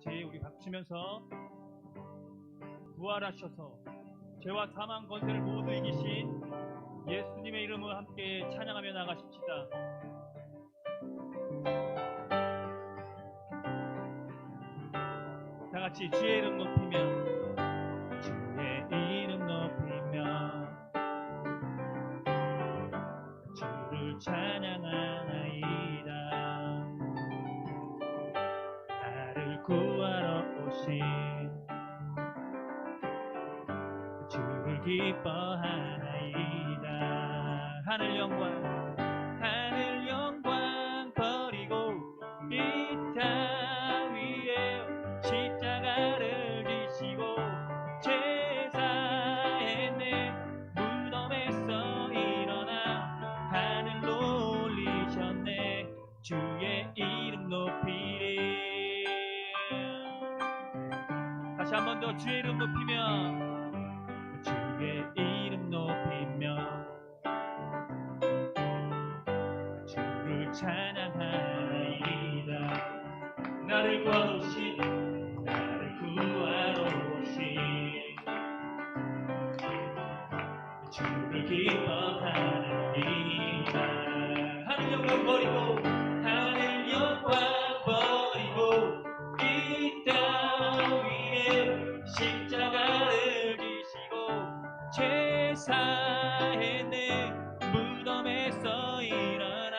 같이 우리 박치면서 부활하셔서 죄와 사망 권세를 모두 이기신 예수님의 이름을 함께 찬양하며 나가십시다. 다 같이 주의 이름 높이며 주의 이름 높이며 주를 찬양하나이다. 나를 구하러 오신 주를 기뻐하나이다. 하늘 영광 버리고 이 땅 위에 십자가를 지시고 제사했네. 무덤에서 일어나 하늘로 올리셨네. 주의 이름 높이리. 다시 한 번 더 주의 이름 높이며 주의 이름 높이며 주를 찬양하리이다. 나를 구하러 오신 주를 기뻐하리이다. 하늘 영광 버리고 이 땅 위에 십자가를 지시고 제사했네. 무덤에서 일어나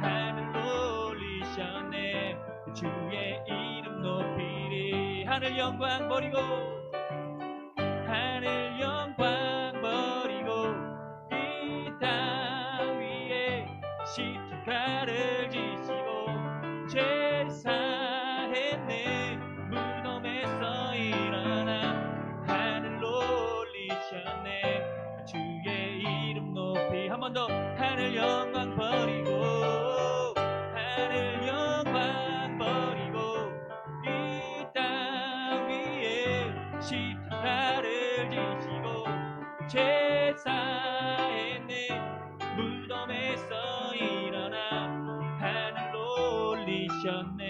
하늘로 올리셨네. 주의 이름 높이리. 하늘 영광 버리고 이 땅 위에 십자가를 지시고 제사했네. 무덤에서 일어나 하늘로 올리셨네. 주의 이름 높이. 한 번 더. 하늘 영광 버리고 이 땅 위에 십자가를 지시고 제사했네. 무덤에서 일어나 하늘로 올리셨네.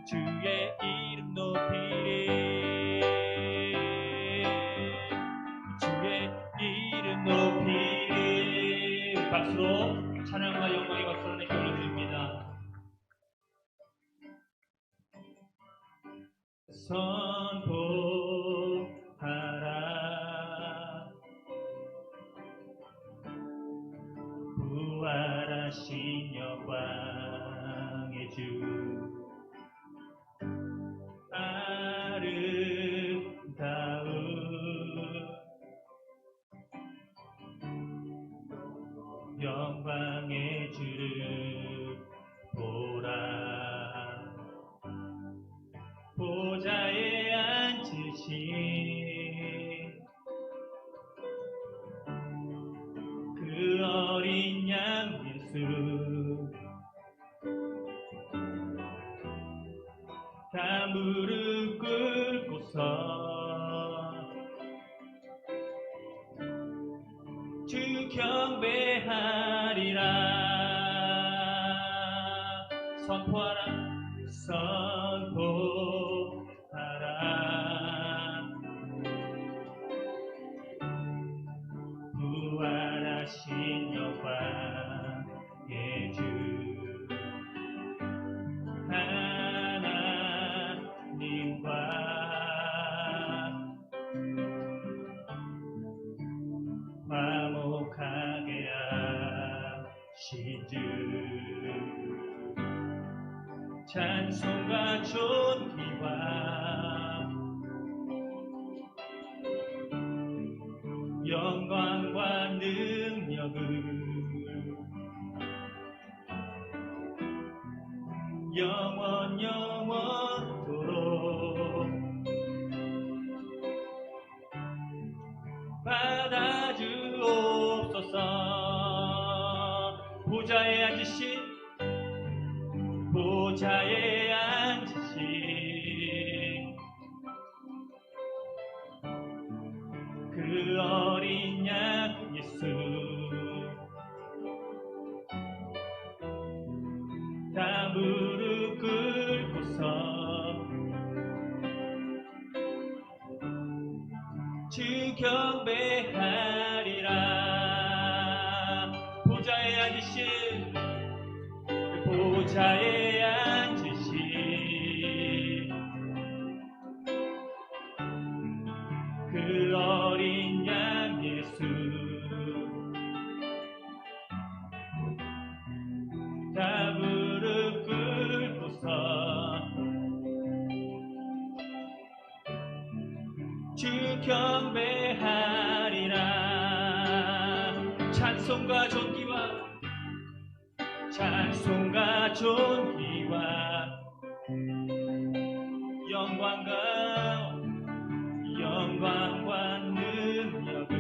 주의 이름 높이리. 주의 이름 높이리. 박수로 찬양과 영광의 박수를 내게 올려드립니다. 선포하라. 부활하신 영광의 주 아름다운 영광의 주를 보라. 보좌에 앉으신 그 어린 양 예수, 다 무릎 꿇고서 주 경배하리라. 선포하라. 부활하신 영광의 주 하나님과 화목하게 하신 주 찬송과 존귀와 영광과 능력을 영원토록 받아주옵소서. 보좌에 앉으신 그 어린 양 예수, 다 무릎 꿇고서 경배하리라. 보좌에 앉으신 보좌에 앉으신 그 어린 양 예수, 다 무릎 꿇고서 주 경배하리라. 찬송과 존귀와 영광과 능력을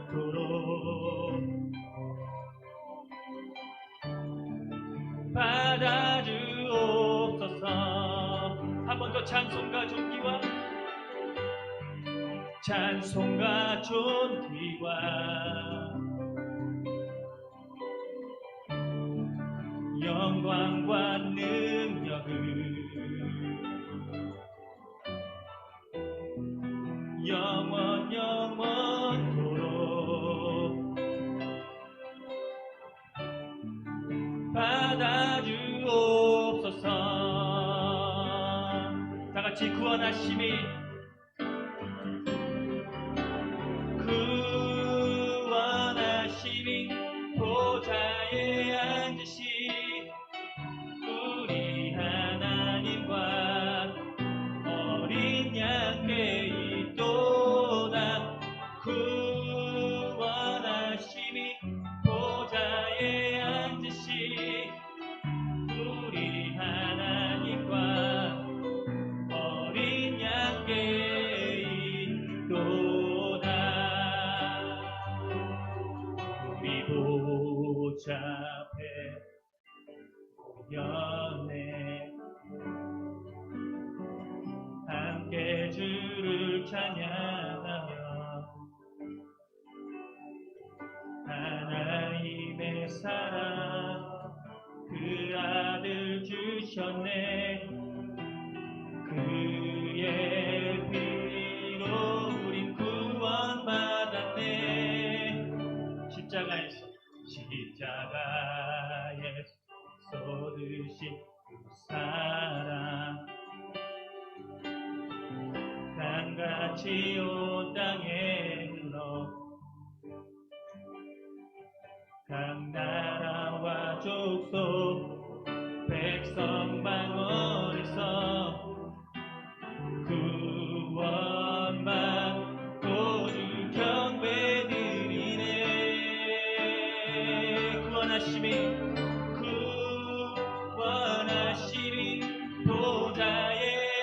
영원토록 받아주옵소서. 한 번 더 찬송과 존귀와 영광과 능력을 영원토록 받아주옵소서. 다같이 구원하심이 보좌에 앉으신 우리 하나님과 어린 양께 있도다. 구원하심이 보좌에 앉으신 우리 하나님과 어린 양께 있도다. 우리 보좌 앞에 연애 함께 주를 찬양하며 하나님의 사랑 그 아들 주셨네. 그의 피로 우린 구원받았네. 십자가에서 쏟으신 그 사랑 강같이 온 땅에 흘러 각 나라와 족속 백성 방언에서 구원받고 주 경배드리네. 구원하심이 보좌에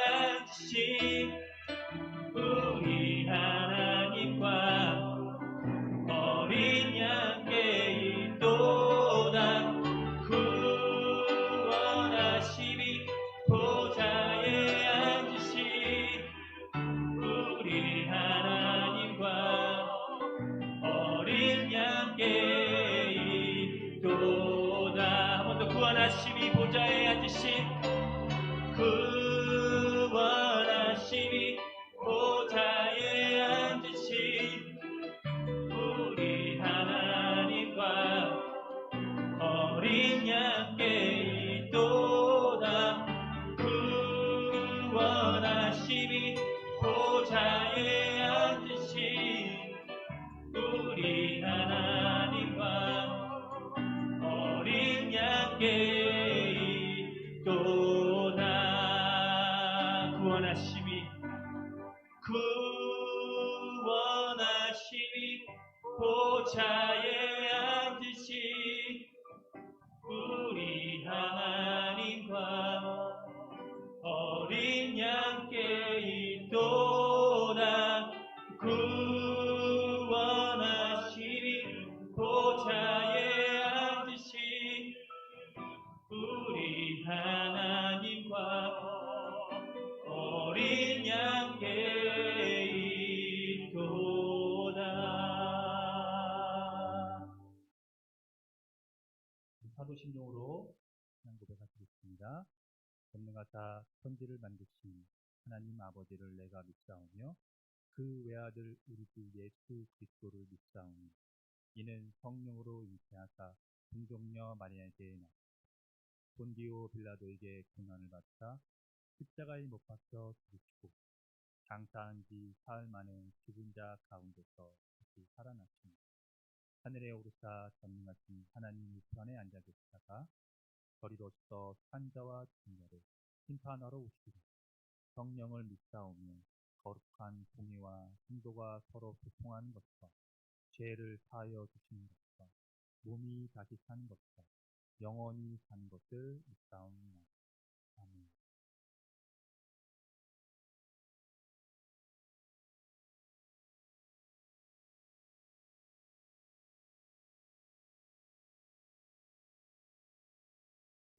앉으신 우리 하나님과 어린 양께 있도다. 구원하심이 보좌에 앉으신 우리 하나님과 어린 양께 있도다. 한 번 더 구원하심이 보좌에 앉으신 구원하심이 보좌에 앉으신 우리 하나님과 어린 양께 있도다. 구원하심이 보좌에 앉으신 우리 하나님과 어린 양께 구원하심이 보좌에 앉으신 우리 하나님과 어린 양께 있도다. 구원하심이 보좌에 앉으신 우리 하나님과 어린 양께 있도다. 사도신경으로 고백하겠습니다. 전능하사 천지를 만드신 하나님 아버지를 내가 믿사오며 그 외아들 우리 주 예수 그리스도를 믿사오니 이는 성령으로 잉태하사 동정녀 마리아에게 나사 본디오 빌라도에게 고난을 받사 십자가에 못 박혀 죽으시고 장사한 지 사흘 만에 죽은 자 가운데서 다시 살아나시니 하늘에 오르사 전능하신 하나님 우편에 앉아 계시다가 저리로서 산자와 중자를 심판하러 오시리니 성령을 믿사오며 거룩한 공의와 성도가 서로 교통하는 것과 죄를 사하여 주시는 것과 몸이 다시 사는 것과 영원히 사는 것을 믿사옵니다. 아멘.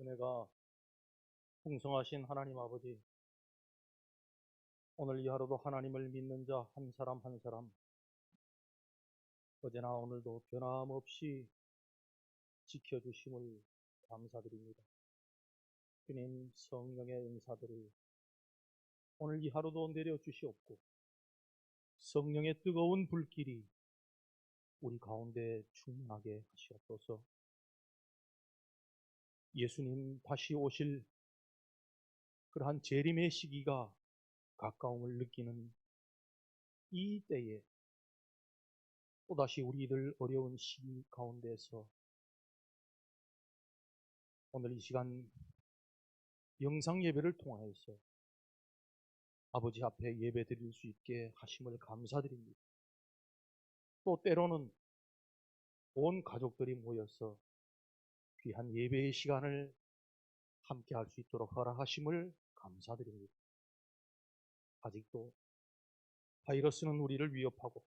은혜가 풍성하신 하나님 아버지, 오늘 이 하루도 하나님을 믿는 자 한 사람 한 사람, 어제나 오늘도 변함없이 지켜주심을 감사드립니다. 주님 성령의 은사들을 오늘 이 하루도 내려주시옵고, 성령의 뜨거운 불길이 우리 가운데 충만하게 하시옵소서. 예수님 다시 오실 그러한 재림의 시기가 가까움을 느끼는 이 때에 또다시 우리들 어려운 시기 가운데서 오늘 이 시간 영상 예배를 통하여서 아버지 앞에 예배 드릴 수 있게 하심을 감사드립니다. 또 때로는 온 가족들이 모여서 귀한 예배의 시간을 함께 할 수 있도록 허락하심을 감사드립니다. 아직도 바이러스는 우리를 위협하고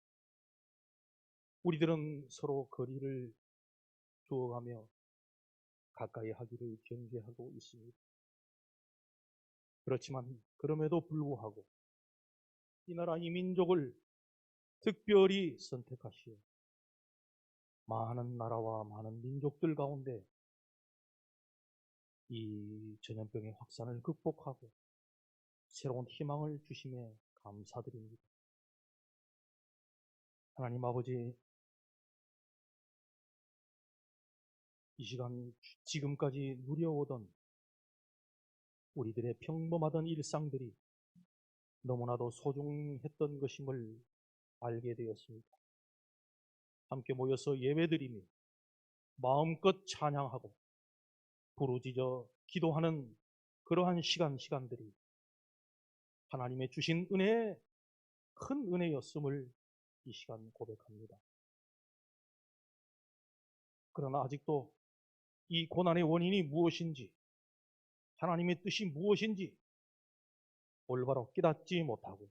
우리들은 서로 거리를 두어가며 가까이 하기를 경계하고 있습니다. 그렇지만 그럼에도 불구하고 이 나라 이 민족을 특별히 선택하시어 많은 나라와 많은 민족들 가운데 이 전염병의 확산을 극복하고 새로운 희망을 주심에 감사드립니다. 하나님 아버지, 이 시간 지금까지 누려오던 우리들의 평범하던 일상들이 너무나도 소중했던 것임을 알게 되었습니다. 함께 모여서 예배드리며 마음껏 찬양하고 부르짖어 기도하는 그러한 시간들이 하나님의 주신 은혜의 큰 은혜였음을 이 시간 고백합니다. 그러나 아직도 이 고난의 원인이 무엇인지, 하나님의 뜻이 무엇인지 올바로 깨닫지 못하고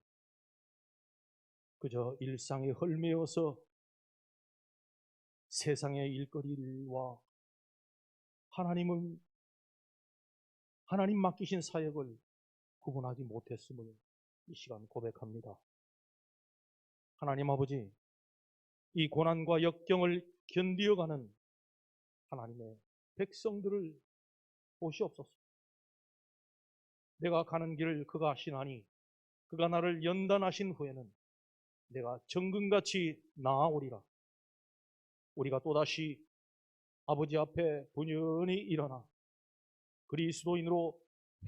그저 일상에 헐매어서 세상의 일거리와 하나님 맡기신 사역을 구분하지 못했음을 이 시간 고백합니다. 하나님 아버지, 이 고난과 역경을 견디어가는 하나님의 백성들을 보시옵소서. 내가 가는 길을 그가 아시나니 그가 나를 연단하신 후에는 내가 정금같이 나아오리라. 우리가 또다시 아버지 앞에 분연히 일어나 그리스도인으로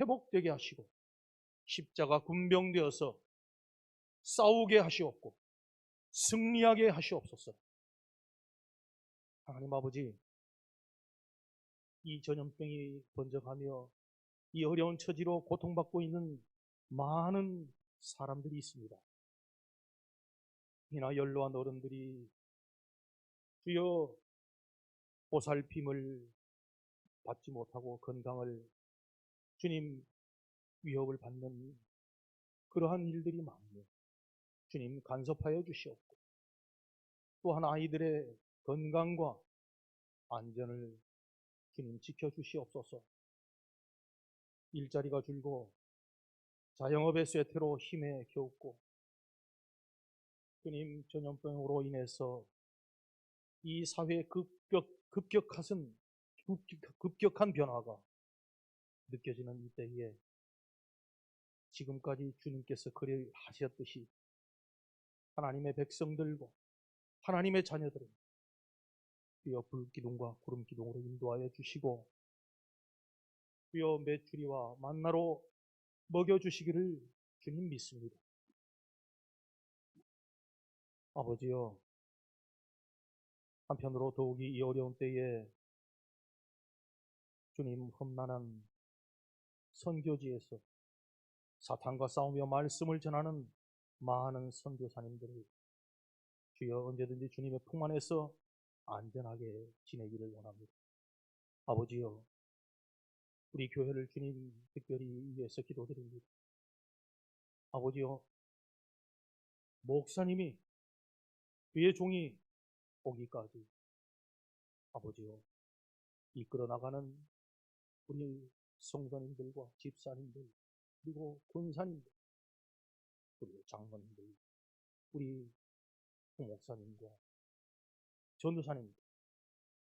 회복되게 하시고 십자가 군병되어서 싸우게 하시옵고 승리하게 하시옵소서. 하나님 아버지, 이 전염병이 번져가며 이 어려운 처지로 고통받고 있는 많은 사람들이 있습니다. 이나 연로한 어른들이 주여 보살핌을 받지 못하고 건강을 주님 위협을 받는 그러한 일들이 많으며 주님 간섭하여 주시옵고 또한 아이들의 건강과 안전을 주님 지켜주시옵소서. 일자리가 줄고 자영업의 쇠퇴로 힘에 겨웠고 주님 전염병으로 인해서 이 사회의 급격한 변화가 느껴지는 이때에 지금까지 주님께서 그리 하셨듯이 하나님의 백성들과 하나님의 자녀들을 주여 불기둥과 구름기둥으로 인도하여 주시고 주여 메추리와 만나로 먹여주시기를 주님 믿습니다. 아버지여, 한편으로 더욱이 이 어려운 때에 주님 험난한 선교지에서 사탄과 싸우며 말씀을 전하는 많은 선교사님들을 주여 언제든지 주님의 품 안에서 안전하게 지내기를 원합니다. 아버지여, 우리 교회를 주님 특별히 위해서 기도드립니다. 아버지여, 목사님이 그의 종이 오기까지 아버지여 이끌어 나가는 우리 성도님들과 집사님들 그리고 권사님들 그리고 장로님들 우리 목사님과 전도사님들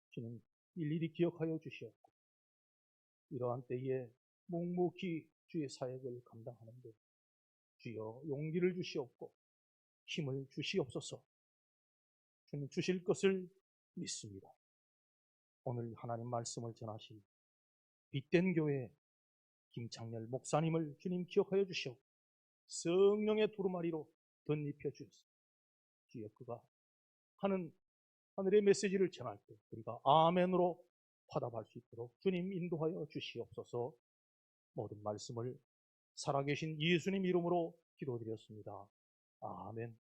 주님 일일이 기억하여 주시옵고 이러한 때에 묵묵히 주의 사역을 감당하는데 주여 용기를 주시옵고 힘을 주시옵소서. 주님 주실 것을 믿습니다. 오늘 하나님 말씀을 전하신 빛된 교회 김창렬 목사님을 주님 기억하여 주시옵고 성령의 두루마리로 덧입혀 주옵소서. 주여 그가 하는 하늘의 메시지를 전할 때 우리가 아멘으로 화답할 수 있도록 주님 인도하여 주시옵소서. 모든 말씀을 살아계신 예수님 이름으로 기도드렸습니다. 아멘.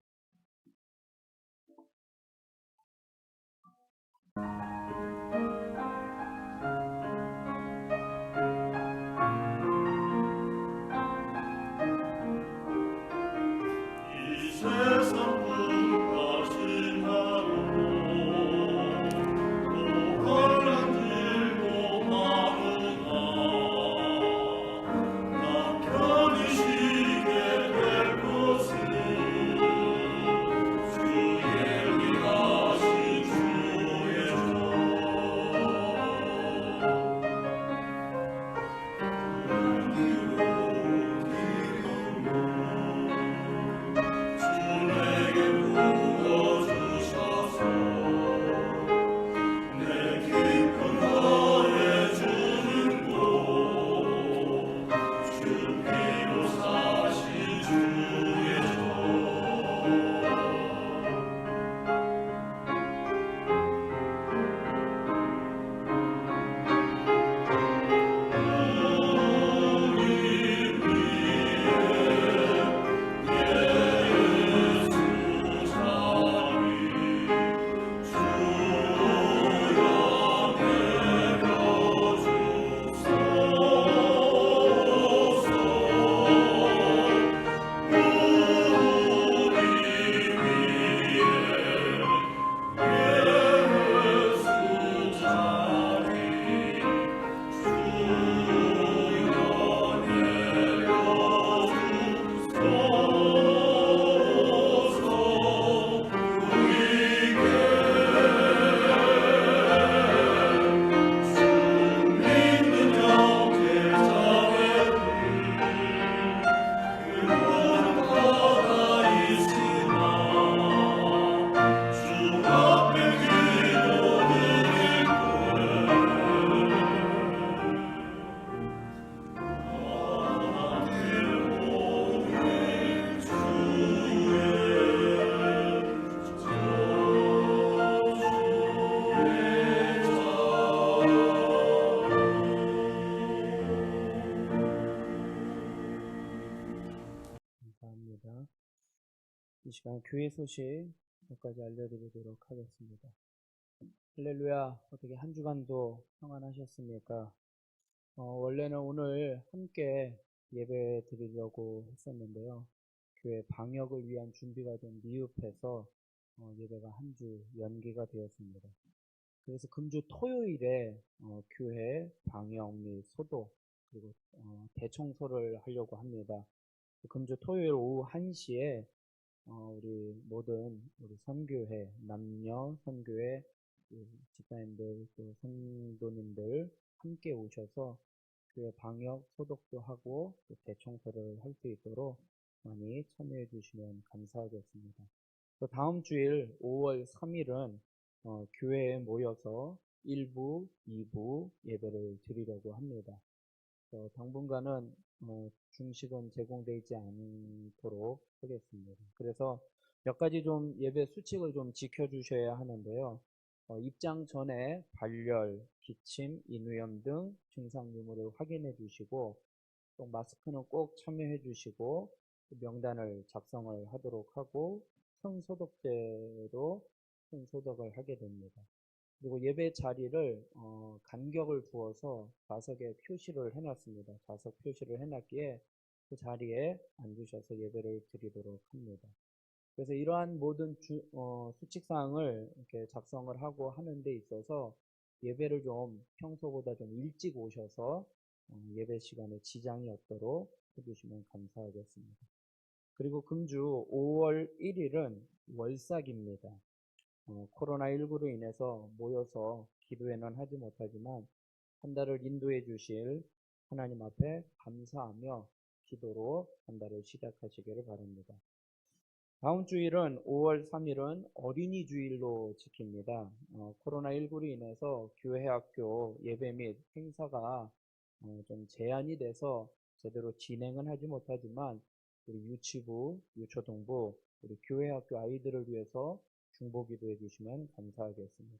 감사합니다. 이 시간 교회 소식 몇 가지 알려드리도록 하겠습니다. 할렐루야. 어떻게 한 주간도 평안하셨습니까? 원래는 오늘 함께 예배 드리려고 했었는데요. 교회 방역을 위한 준비가 좀 미흡해서 예배가 한 주 연기가 되었습니다. 그래서 금주 토요일에 교회 방역 및 소독 그리고 대청소를 하려고 합니다. 금주 토요일 오후 1시에 우리 모든 우리 선교회, 남녀 선교회 집사님들 또 성도님들 함께 오셔서 교회 방역 소독도 하고 또 대청소를 할 수 있도록 많이 참여해 주시면 감사하겠습니다. 또 다음 주일 5월 3일은 교회에 모여서 1부, 2부 예배를 드리려고 합니다. 당분간은 중식은 제공되지 않도록 하겠습니다. 그래서 몇 가지 좀 예배 수칙을 좀 지켜주셔야 하는데요. 입장 전에 발열, 기침, 인후염 등 증상 유무를 확인해 주시고 또 마스크는 꼭 참여해 주시고 명단을 작성을 하도록 하고 손소독제로 손소독을 하게 됩니다. 그리고 예배 자리를 간격을 두어서 좌석에 표시를 해놨습니다. 좌석 표시를 해놨기에 그 자리에 앉으셔서 예배를 드리도록 합니다. 그래서 이러한 모든 수칙사항을 이렇게 작성을 하고 하는 데 있어서 예배를 좀 평소보다 좀 일찍 오셔서 예배 시간에 지장이 없도록 해주시면 감사하겠습니다. 그리고 금주 5월 1일은 월삭입니다. 코로나19로 인해서 모여서 기도회는 하지 못하지만 한 달을 인도해 주실 하나님 앞에 감사하며 기도로 한 달을 시작하시기를 바랍니다. 다음 주일은 5월 3일은 어린이 주일로 지킵니다. 코로나19로 인해서 교회 학교 예배 및 행사가 좀 제한이 돼서 제대로 진행은 하지 못하지만 우리 유치부, 유초등부, 우리 교회 학교 아이들을 위해서 중보기도 해주시면 감사하겠습니다.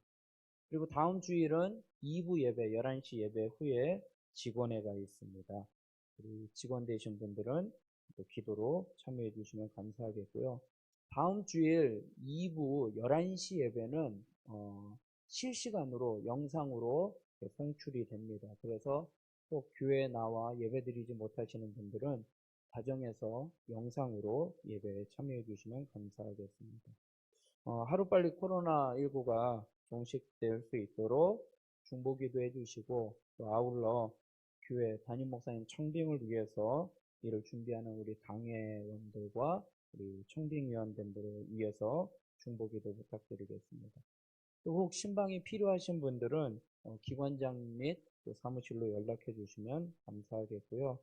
그리고 다음 주일은 2부 예배, 11시 예배 후에 직원회가 있습니다. 우리 직원 되신 분들은 또 기도로 참여해 주시면 감사하겠고요. 다음 주일 2부 11시 예배는 실시간으로 영상으로 송출이 됩니다. 그래서 꼭 교회에 나와 예배 드리지 못하시는 분들은 가정에서 영상으로 예배에 참여해 주시면 감사하겠습니다. 하루빨리 코로나19가 종식될 수 있도록 중보기도 해주시고 또 아울러 교회 담임 목사님 청빙을 위해서 이를 준비하는 우리 당회원들과 우리 청빙위원들을 위해서 중보기도 부탁드리겠습니다. 또 혹 신방이 필요하신 분들은 기관장 및 사무실로 연락해 주시면 감사하겠고요.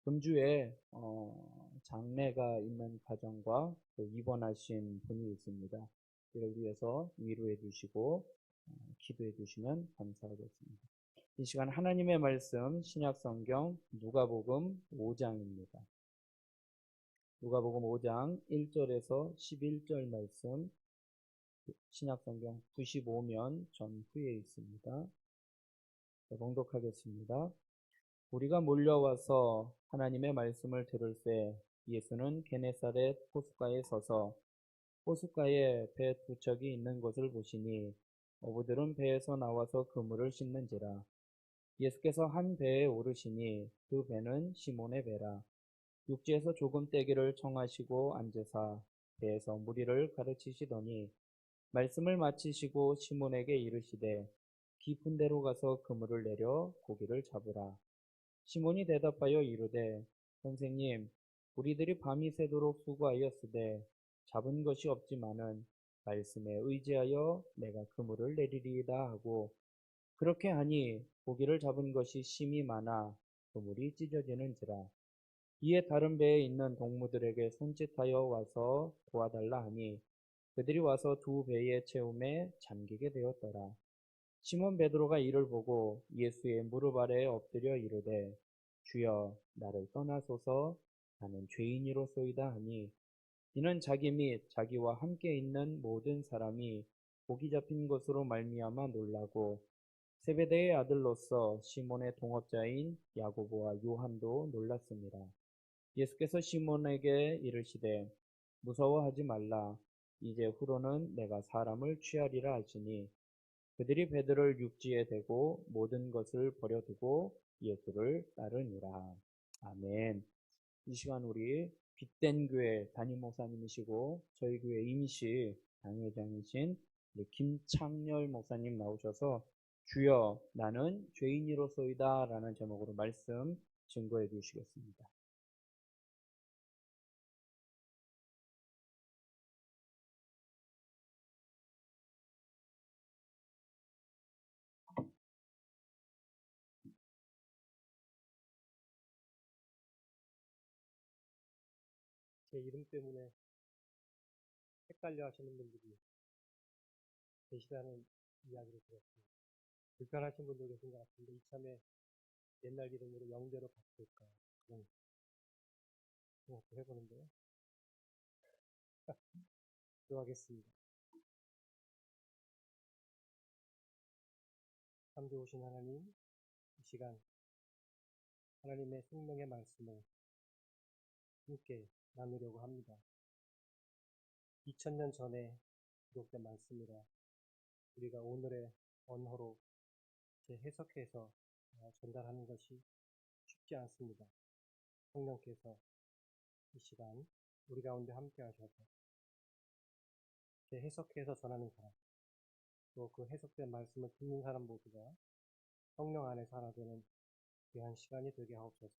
금주에 장례가 있는 가정과 또 입원하신 분이 있습니다. 이를 위해서 위로해 주시고 기도해 주시면 감사하겠습니다. 이 시간 하나님의 말씀 신약성경 누가복음 5장입니다. 누가복음 5장 1절에서 11절 말씀 신약성경 95면 전후에 있습니다. 봉독하겠습니다. 우리가 몰려와서 하나님의 말씀을 들을 때 예수는 게네사렛 호숫가에 서서 호숫가에 배 두 척이 있는 것을 보시니 어부들은 배에서 나와서 그물을 씻는지라. 예수께서 한 배에 오르시니 그 배는 시몬의 배라. 육지에서 조금 떼기를 청하시고 앉으사 배에서 무리를 가르치시더니 말씀을 마치시고 시몬에게 이르시되 깊은 데로 가서 그물을 내려 고기를 잡으라. 시몬이 대답하여 이르되 선생님 우리들이 밤이 새도록 수고하였으되 잡은 것이 없지만은 말씀에 의지하여 내가 그물을 내리리이다 하고 그렇게 하니 고기를 잡은 것이 심이 많아 그물이 찢어지는지라. 이에 다른 배에 있는 동무들에게 손짓하여 와서 도와달라 하니 그들이 와서 두 배의 채움에 잠기게 되었더라. 시몬 베드로가 이를 보고 예수의 무릎 아래에 엎드려 이르되 주여 나를 떠나소서 나는 죄인이로소이다 하니 이는 자기 및 자기와 함께 있는 모든 사람이 고기 잡힌 것으로 말미암아 놀라고 세베대의 아들로서 시몬의 동업자인 야고보와 요한도 놀랐습니다. 예수께서 시몬에게 이르시되 무서워하지 말라 이제 후로는 내가 사람을 취하리라 하시니 그들이 배들을 육지에 대고 모든 것을 버려두고 예수를 따르니라. 아멘. 이 시간 우리 빛된 교회 담임 목사님이시고 저희 교회 임시 당회장이신 김창렬 목사님 나오셔서 주여 나는 죄인이로소이다 라는 제목으로 말씀 증거해 주시겠습니다. 제 이름 때문에 헷갈려 하시는 분들이 계시다는 이야기를 들었습니다. 불편하신 분도 계신 것 같은데 이참에 옛날 이름으로 영대로 바꿀까 그런 생각도 해보는데요. 기도하겠습니다. 참 좋으신 하나님, 이 시간 하나님의 생명의 말씀을 함께 나누려고 합니다. 2000년 전에 기록된 말씀이라 우리가 오늘의 언어로 재해석해서 전달하는 것이 쉽지 않습니다. 성령께서 이 시간 우리 가운데 함께 하셔서 재해석해서 전하는 사람, 또 그 해석된 말씀을 듣는 사람 모두가 성령 안에서 하나 되는 귀한 시간이 되게 하옵소서.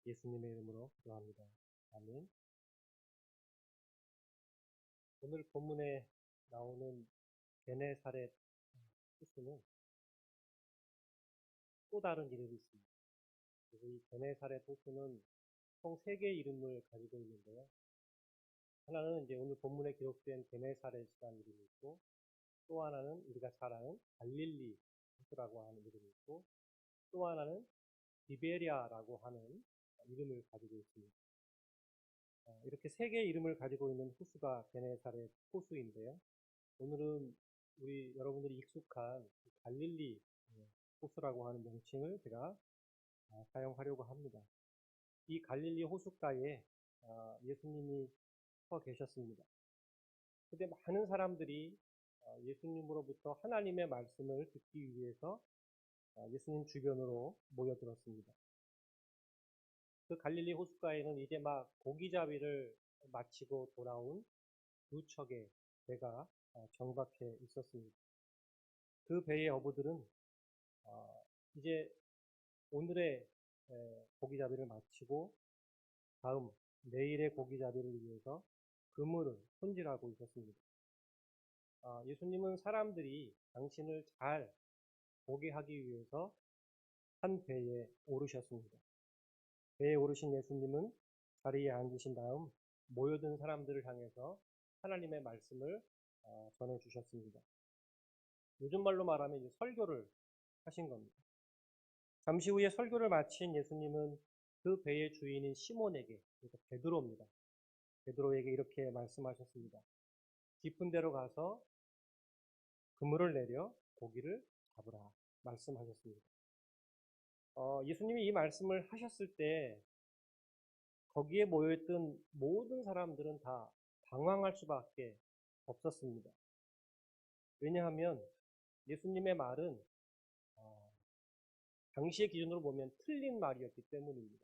예수님의 이름으로 기도합니다. 아멘. 오늘 본문에 나오는 게네사렛 호수는 또 다른 이름이 있습니다. 그래서 이 게네사렛 호수는 총 3개의 이름을 가지고 있는데요. 하나는 이제 오늘 본문에 기록된 게네사렛이라는 이름이 있고, 또 하나는 우리가 잘 아는 갈릴리 호수라고 하는 이름이 있고, 또 하나는 디베리아라고 하는 이름을 가지고 있습니다. 이렇게 3개의 이름을 가지고 있는 호수가 게네사렛 호수인데요. 오늘은 우리 여러분들이 익숙한 갈릴리 호수라고 하는 명칭을 제가 사용하려고 합니다. 이 갈릴리 호숫가에 예수님이 서 계셨습니다. 근데 많은 사람들이 예수님으로부터 하나님의 말씀을 듣기 위해서 예수님 주변으로 모여들었습니다. 그 갈릴리 호숫가에는 이제 막 고기잡이를 마치고 돌아온 두 척의 배가 정박해 있었습니다. 그 배의 어부들은 이제 오늘의 고기잡이를 마치고 다음 내일의 고기잡이를 위해서 그물을 손질하고 있었습니다. 예수님은 사람들이 당신을 잘 보게 하기 위해서 한 배에 오르셨습니다. 배에 오르신 예수님은 자리에 앉으신 다음 모여든 사람들을 향해서 하나님의 말씀을 전해주셨습니다. 요즘 말로 말하면 이제 설교를 하신 겁니다. 잠시 후에 설교를 마친 예수님은 그 배의 주인인 시몬에게, 그러니까 베드로입니다. 베드로에게 이렇게 말씀하셨습니다. 깊은 데로 가서 그물을 내려 고기를 잡으라 말씀하셨습니다. 예수님이 이 말씀을 하셨을 때 거기에 모여있던 모든 사람들은 다 당황할 수밖에 없었습니다. 왜냐하면 예수님의 말은 당시의 기준으로 보면 틀린 말이었기 때문입니다.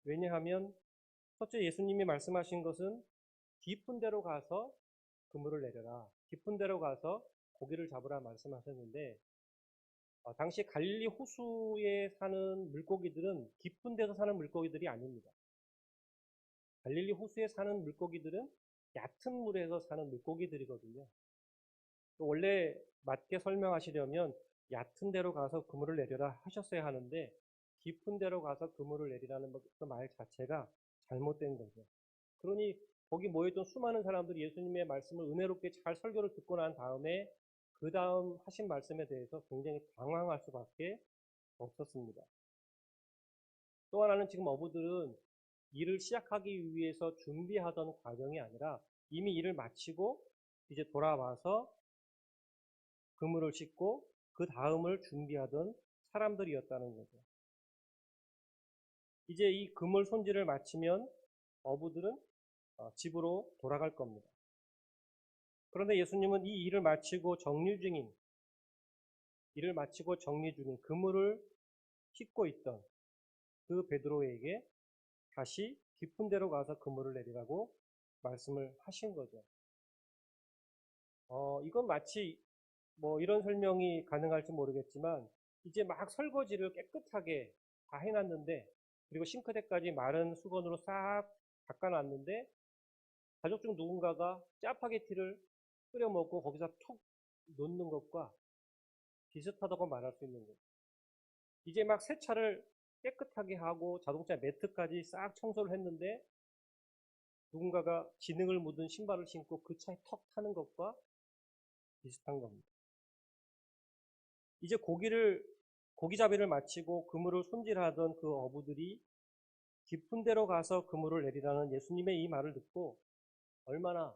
왜냐하면 첫째 예수님이 말씀하신 것은 깊은 데로 가서 그물을 내려라, 깊은 데로 가서 고기를 잡으라 말씀하셨는데 당시 갈릴리 호수에 사는 물고기들은 깊은 데서 사는 물고기들이 아닙니다. 갈릴리 호수에 사는 물고기들은 얕은 물에서 사는 물고기들이거든요. 원래 맞게 설명하시려면 얕은 데로 가서 그물을 내려라 하셨어야 하는데 깊은 데로 가서 그물을 내리라는 그 말 자체가 잘못된 거죠. 그러니 거기 모여있던 수많은 사람들이 예수님의 말씀을 은혜롭게 잘 설교를 듣고 난 다음에 그 다음 하신 말씀에 대해서 굉장히 당황할 수밖에 없었습니다. 또 하나는 지금 어부들은 일을 시작하기 위해서 준비하던 과정이 아니라 이미 일을 마치고 이제 돌아와서 그물을 싣고 그 다음을 준비하던 사람들이었다는 거죠. 이제 이 그물 손질을 마치면 어부들은 집으로 돌아갈 겁니다. 그런데 예수님은 이 일을 마치고 정리 중인 그물을 싣고 있던 그 베드로에게 다시 깊은 데로 가서 그물을 내리라고 말씀을 하신 거죠. 이건 마치 뭐 이런 설명이 가능할지 모르겠지만 이제 막 설거지를 깨끗하게 다 해놨는데 그리고 싱크대까지 마른 수건으로 싹 닦아놨는데 가족 중 누군가가 짜파게티를 끓여 먹고 거기서 툭 놓는 것과 비슷하다고 말할 수 있는 거죠. 이제 막 세차를 깨끗하게 하고 자동차 매트까지 싹 청소를 했는데 누군가가 기능을 묻은 신발을 신고 그 차에 턱 타는 것과 비슷한 겁니다. 이제 고기잡이를 마치고 그물을 손질하던 그 어부들이 깊은 데로 가서 그물을 내리라는 예수님의 이 말을 듣고 얼마나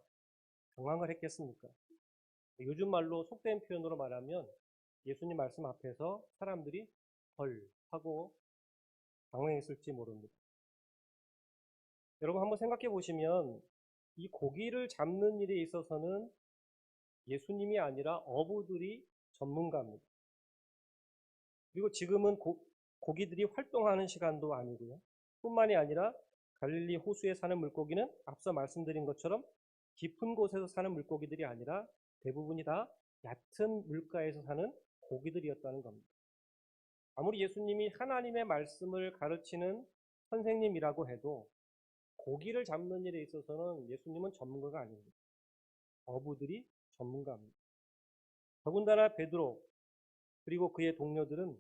당황을 했겠습니까? 요즘 말로 속된 표현으로 말하면 예수님 말씀 앞에서 사람들이 헐 하고 당황했을지 모릅니다. 여러분 한번 생각해 보시면 이 고기를 잡는 일에 있어서는 예수님이 아니라 어부들이 전문가입니다. 그리고 지금은 고기들이 활동하는 시간도 아니고요. 뿐만이 아니라 갈릴리 호수에 사는 물고기는 앞서 말씀드린 것처럼 깊은 곳에서 사는 물고기들이 아니라 대부분이 다 얕은 물가에서 사는 고기들이었다는 겁니다. 아무리 예수님이 하나님의 말씀을 가르치는 선생님이라고 해도 고기를 잡는 일에 있어서는 예수님은 전문가가 아닙니다. 어부들이 전문가입니다. 더군다나 베드로 그리고 그의 동료들은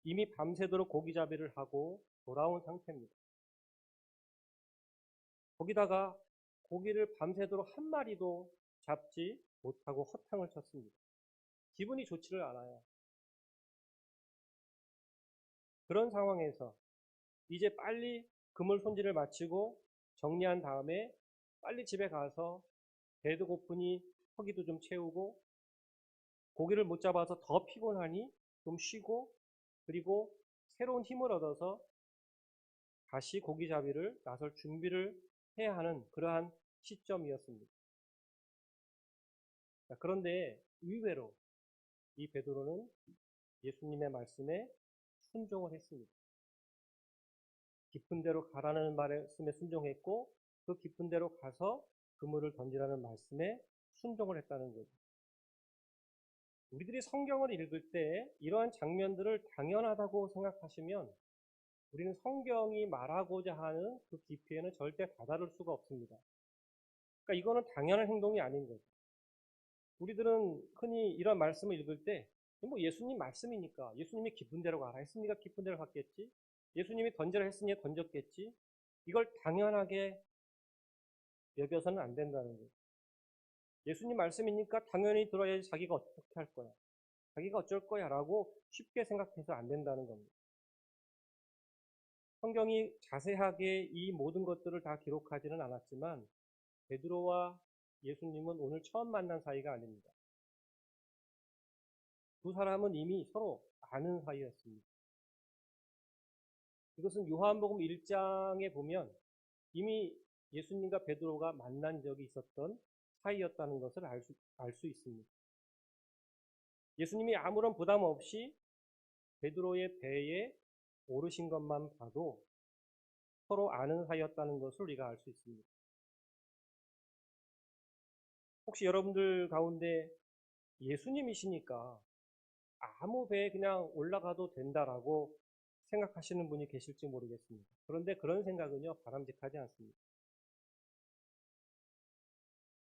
이미 밤새도록 고기잡이를 하고 돌아온 상태입니다. 거기다가 고기를 밤새도록 한 마리도 잡지 못하고 허탕을 쳤습니다. 기분이 좋지를 않아요. 그런 상황에서 이제 빨리 그물 손질을 마치고 정리한 다음에 빨리 집에 가서 배도 고프니 허기도 좀 채우고 고기를 못 잡아서 더 피곤하니 좀 쉬고 그리고 새로운 힘을 얻어서 다시 고기잡이를 나설 준비를 해야 하는 그러한 시점이었습니다. 그런데 의외로 이 베드로는 예수님의 말씀에 순종을 했습니다. 깊은 데로 가라는 말씀에 순종했고 그 깊은 데로 가서 그물을 던지라는 말씀에 순종을 했다는 거죠. 우리들이 성경을 읽을 때 이러한 장면들을 당연하다고 생각하시면 우리는 성경이 말하고자 하는 그 깊이에는 절대 다다를 수가 없습니다. 그러니까 이거는 당연한 행동이 아닌 거죠. 우리들은 흔히 이런 말씀을 읽을 때 뭐 예수님 말씀이니까 예수님이 깊은 데로 가라 했으니까 깊은 데로 갔겠지. 예수님이 던지라 했으니 던졌겠지. 이걸 당연하게 여겨서는 안 된다는 거예요. 예수님 말씀이니까 당연히 들어야지 자기가 어떻게 할 거야. 자기가 어쩔 거야 라고 쉽게 생각해서 안 된다는 겁니다. 성경이 자세하게 이 모든 것들을 다 기록하지는 않았지만 베드로와 예수님은 오늘 처음 만난 사이가 아닙니다. 두 사람은 이미 서로 아는 사이였습니다. 이것은 요한복음 1장에 보면 이미 예수님과 베드로가 만난 적이 있었던 사이였다는 것을 알 수 있습니다. 예수님이 아무런 부담 없이 베드로의 배에 오르신 것만 봐도 서로 아는 사이였다는 것을 우리가 알 수 있습니다. 혹시 여러분들 가운데 예수님이시니까 아무 배에 그냥 올라가도 된다라고 생각하시는 분이 계실지 모르겠습니다. 그런데 그런 생각은요, 바람직하지 않습니다.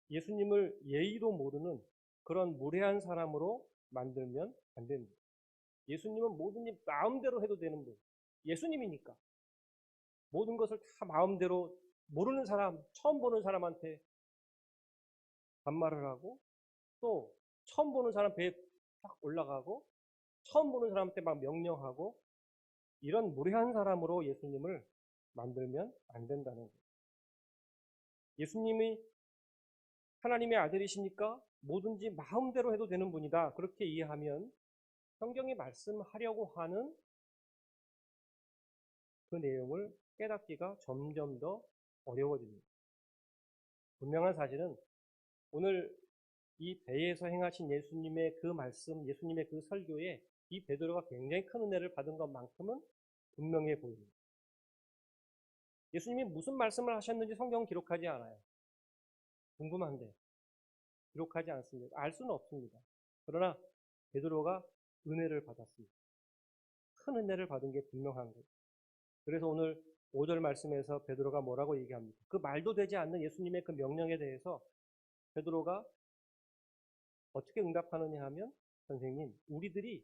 예수님을 예의도 모르는 그런 무례한 사람으로 만들면 안 됩니다. 예수님은 모든 일 마음대로 해도 되는 분. 예수님이니까. 모든 것을 다 마음대로 모르는 사람, 처음 보는 사람한테 반말을 하고 또 처음 보는 사람 배에 딱 올라가고 처음 보는 사람한테 막 명령하고 이런 무례한 사람으로 예수님을 만들면 안 된다는 거예요. 예수님이 하나님의 아들이시니까 뭐든지 마음대로 해도 되는 분이다. 그렇게 이해하면 성경이 말씀하려고 하는 그 내용을 깨닫기가 점점 더 어려워집니다. 분명한 사실은 오늘 이 배에서 행하신 예수님의 그 말씀, 예수님의 그 설교에 이 베드로가 굉장히 큰 은혜를 받은 것만큼은 분명해 보입니다. 예수님이 무슨 말씀을 하셨는지 성경은 기록하지 않아요. 궁금한데 기록하지 않습니다. 알 수는 없습니다. 그러나 베드로가 은혜를 받았습니다. 큰 은혜를 받은 게 분명한 거예요. 그래서 오늘 5절 말씀에서 베드로가 뭐라고 얘기합니까? 그 말도 되지 않는 예수님의 그 명령에 대해서 베드로가 어떻게 응답하느냐 하면 선생님, 우리들이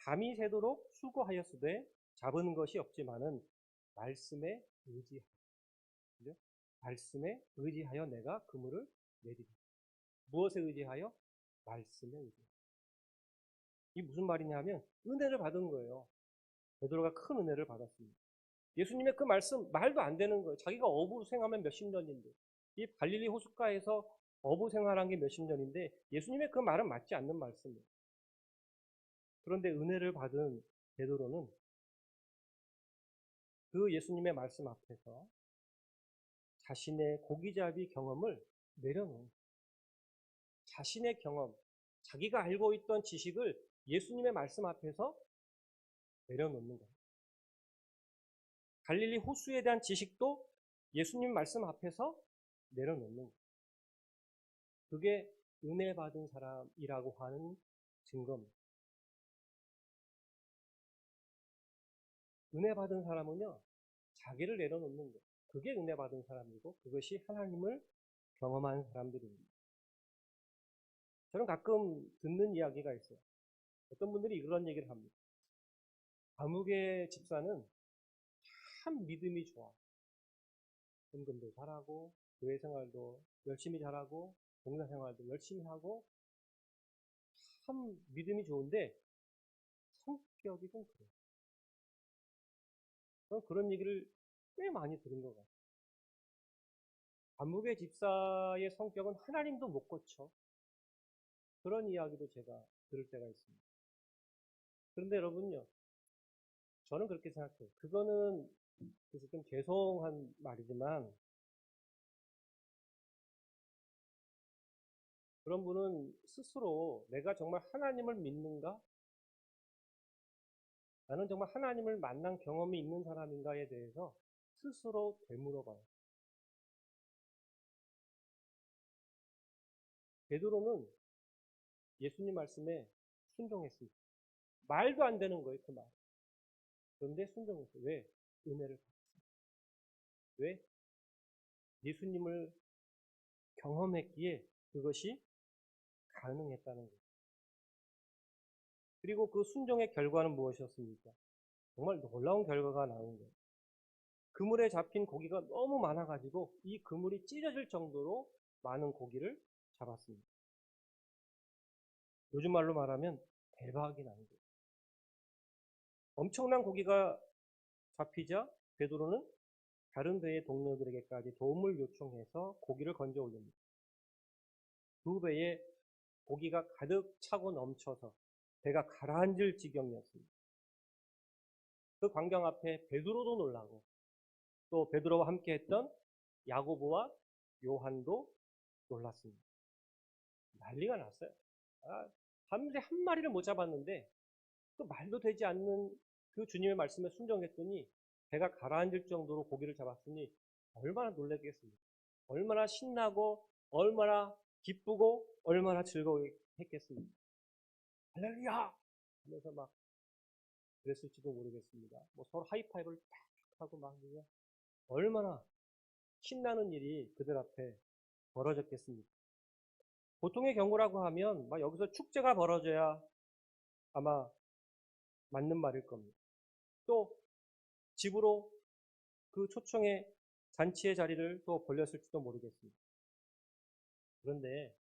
밤이 새도록 수고하였으되 잡은 것이 없지만은 말씀에 의지하라. 말씀에 의지하여 내가 그물을 내리리. 무엇에 의지하여? 말씀에 의지하여. 이게 무슨 말이냐면 은혜를 받은 거예요. 베드로가 큰 은혜를 받았습니다. 예수님의 그 말씀 말도 안 되는 거예요. 자기가 어부 생활하면 몇십 년인데, 이 갈릴리 호숫가에서 어부 생활한 게 몇십 년인데 예수님의 그 말은 맞지 않는 말씀이에요. 그런데 은혜를 받은 베드로는 그 예수님의 말씀 앞에서 자신의 고기잡이 경험을 내려놓은, 자신의 경험, 자기가 알고 있던 지식을 예수님의 말씀 앞에서 내려놓는 거예요. 갈릴리 호수에 대한 지식도 예수님 말씀 앞에서 내려놓는 거예요. 그게 은혜 받은 사람이라고 하는 증거입니다. 은혜 받은 사람은요, 자기를 내려놓는 거예요. 그게 은혜 받은 사람이고 그것이 하나님을 경험한 사람들입니다. 저는 가끔 듣는 이야기가 있어요. 어떤 분들이 그런 얘기를 합니다. 감옥의 집사는 참 믿음이 좋아. 헌금도 잘하고 교회 생활도 열심히 잘하고 봉사 생활도 열심히 하고 참 믿음이 좋은데 성격이 좀 그래요. 저는 그런 얘기를 꽤 많이 들은 것 같아요. 감옥의 집사의 성격은 하나님도 못 고쳐. 그런 이야기도 제가 들을 때가 있습니다. 그런데 여러분요, 저는 그렇게 생각해요. 그거는 그래서 좀 죄송한 말이지만 그런 분은 스스로 내가 정말 하나님을 믿는가? 나는 정말 하나님을 만난 경험이 있는 사람인가에 대해서 스스로 되물어봐요. 베드로는 예수님 말씀에 순종했습니다. 말도 안 되는 거예요, 그 말. 그런데 순종했어요. 왜? 은혜를 받았습니다. 왜? 예수님을 경험했기에 그것이 가능했다는 거예요. 그리고 그 순종의 결과는 무엇이었습니까? 정말 놀라운 결과가 나온 거예요. 그물에 잡힌 고기가 너무 많아가지고 이 그물이 찢어질 정도로 많은 고기를 잡았습니다. 요즘 말로 말하면 대박이 난 거예요. 엄청난 고기가 잡히자 베드로는 다른 배의 동료들에게까지 도움을 요청해서 고기를 건져 올립니다. 두 배에 고기가 가득 차고 넘쳐서 배가 가라앉을 지경이었습니다. 그 광경 앞에 베드로도 놀라고 또 베드로와 함께 했던 야고보와 요한도 놀랐습니다. 난리가 났어요. 밤새 한 마리를 못 잡았는데 그 말도 되지 않는 그 주님의 말씀에 순종했더니 배가 가라앉을 정도로 고기를 잡았으니 얼마나 놀랐겠습니까? 얼마나 신나고 얼마나 기쁘고 얼마나 즐거워했겠습니까? 할렐루야! 하면서 막 그랬을지도 모르겠습니다. 뭐 서로 하이파이브를 딱 하고 막 얼마나 신나는 일이 그들 앞에 벌어졌겠습니까? 보통의 경우라고 하면 막 여기서 축제가 벌어져야 아마 맞는 말일 겁니다. 또 집으로 그 초청의 잔치의 자리를 또 벌렸을지도 모르겠습니다. 그런데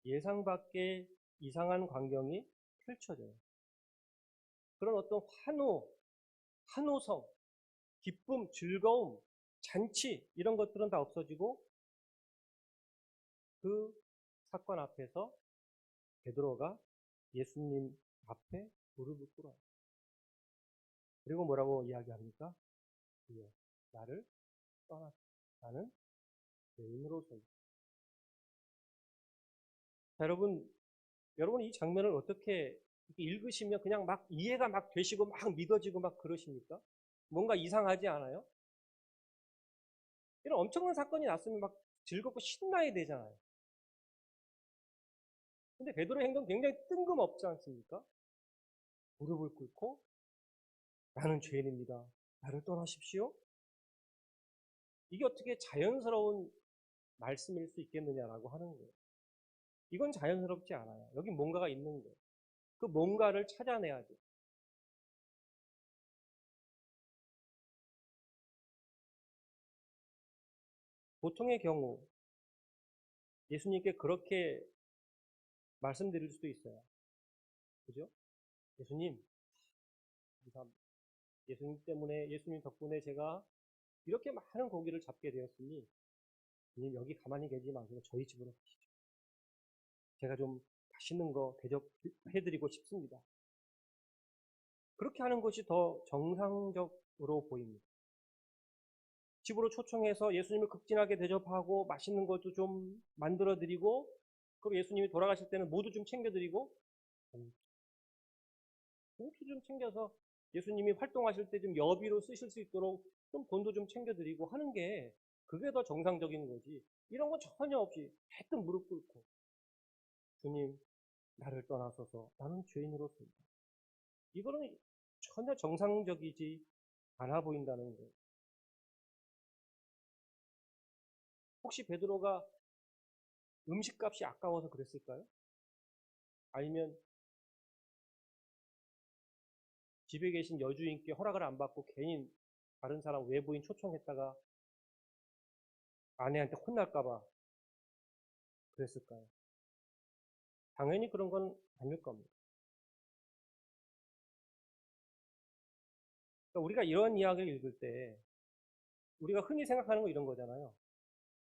예상 밖의 이상한 광경이 펼쳐져요. 그런 어떤 환호성, 기쁨, 즐거움, 잔치 이런 것들은 다 없어지고 그 사건 앞에서 베드로가 예수님 앞에 무릎을 꿇어요. 그리고 뭐라고 이야기합니까? 주여, 나를 떠나서 나는 죄인으로 서 있다. 자, 여러분 이 장면을 어떻게 읽으시면 그냥 막 이해가 막 되시고 막 믿어지고 막 그러십니까? 뭔가 이상하지 않아요? 이런 엄청난 사건이 났으면 막 즐겁고 신나야 되잖아요. 근데 베드로의 행동 굉장히 뜬금없지 않습니까? 무릎을 꿇고 나는 죄인입니다. 나를 떠나십시오. 이게 어떻게 자연스러운 말씀일 수 있겠느냐라고 하는 거예요. 이건 자연스럽지 않아요. 여기 뭔가가 있는 거예요. 그 뭔가를 찾아내야 돼요. 보통의 경우 예수님께 그렇게 말씀드릴 수도 있어요. 그죠? 예수님, 감사합니다. 예수님 덕분에 제가 이렇게 많은 고기를 잡게 되었으니, 주님 여기 가만히 계지 마시고 저희 집으로 가시죠. 제가 좀 맛있는 거 대접해드리고 싶습니다. 그렇게 하는 것이 더 정상적으로 보입니다. 집으로 초청해서 예수님을 극진하게 대접하고 맛있는 것도 좀 만들어드리고, 그리고 예수님이 돌아가실 때는 모두 좀 챙겨드리고, 봉투 좀 챙겨서 예수님이 활동하실 때 좀 여비로 쓰실 수 있도록 좀 돈도 좀 챙겨드리고 하는 게 그게 더 정상적인 거지. 이런 거 전혀 없이 대뜸 무릎 꿇고 주님 나를 떠나서서 나는 죄인으로서이다. 이거는 전혀 정상적이지 않아 보인다는 거예요. 혹시 베드로가 음식값이 아까워서 그랬을까요? 아니면 집에 계신 여주인께 허락을 안 받고 괜히 다른 사람 외부인 초청했다가 아내한테 혼날까봐 그랬을까요? 당연히 그런 건 아닐 겁니다. 그러니까 우리가 이런 이야기를 읽을 때 우리가 흔히 생각하는 건 이런 거잖아요.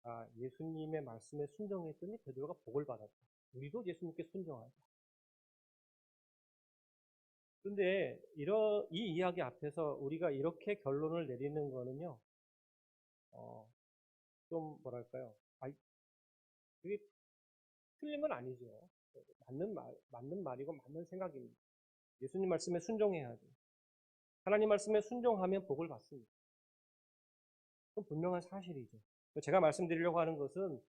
아, 예수님의 말씀에 순종했더니 베드로가 복을 받았다. 우리도 예수님께 순종하자. 근데 이 이야기 앞에서 우리가 이렇게 결론을 내리는 거는요, 좀 뭐랄까요. 그게 틀린 건 아니죠. 맞는 말이고 맞는 생각입니다. 예수님 말씀에 순종해야죠. 하나님 말씀에 순종하면 복을 받습니다. 그건 분명한 사실이죠. 제가 말씀드리려고 하는 것은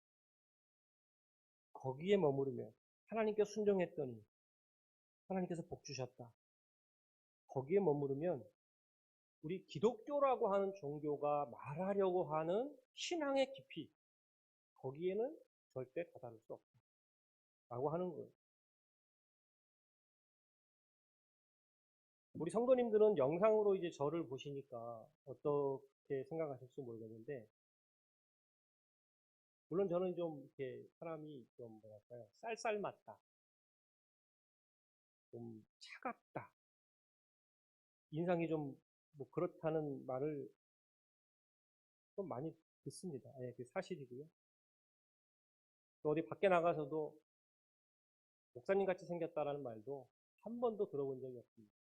거기에 머무르면 하나님께 순종했더니 하나님께서 복 주셨다. 거기에 머무르면 우리 기독교라고 하는 종교가 말하려고 하는 신앙의 깊이, 거기에는 절대 다다를 수 없다. 라고 하는 거예요. 우리 성도님들은 영상으로 이제 저를 보시니까 어떻게 생각하실지 모르겠는데, 물론 저는 좀 이렇게 사람이 좀 뭐랄까요, 쌀쌀맞다, 좀 차갑다, 인상이 좀 뭐 그렇다는 말을 좀 많이 듣습니다. 예, 그게 사실이고요. 또 어디 밖에 나가서도 목사님 같이 생겼다라는 말도 한 번도 들어본 적이 없습니다.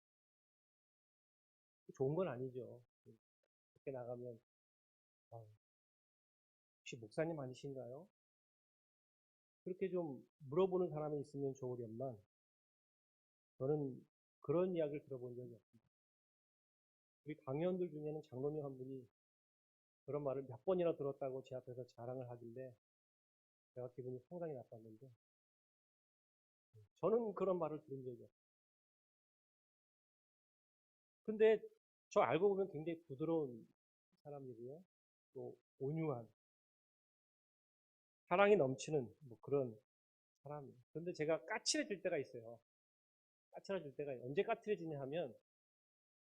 좋은 건 아니죠. 밖에 나가면 혹시 목사님 아니신가요? 그렇게 좀 물어보는 사람이 있으면 좋으련만 저는 그런 이야기를 들어본 적이 없습니다. 우리 강의원들 중에는 장로님 한 분이 그런 말을 몇 번이나 들었다고 제 앞에서 자랑을 하길래 제가 기분이 상당히 나빴는데, 저는 그런 말을 들은 적이 없어요. 근데 저 알고 보면 굉장히 부드러운 사람이고요. 또 온유한, 사랑이 넘치는 뭐 그런 사람이에요. 그런데 제가 까칠해질 때가 있어요. 까칠해질 때가 언제 까칠해지냐 하면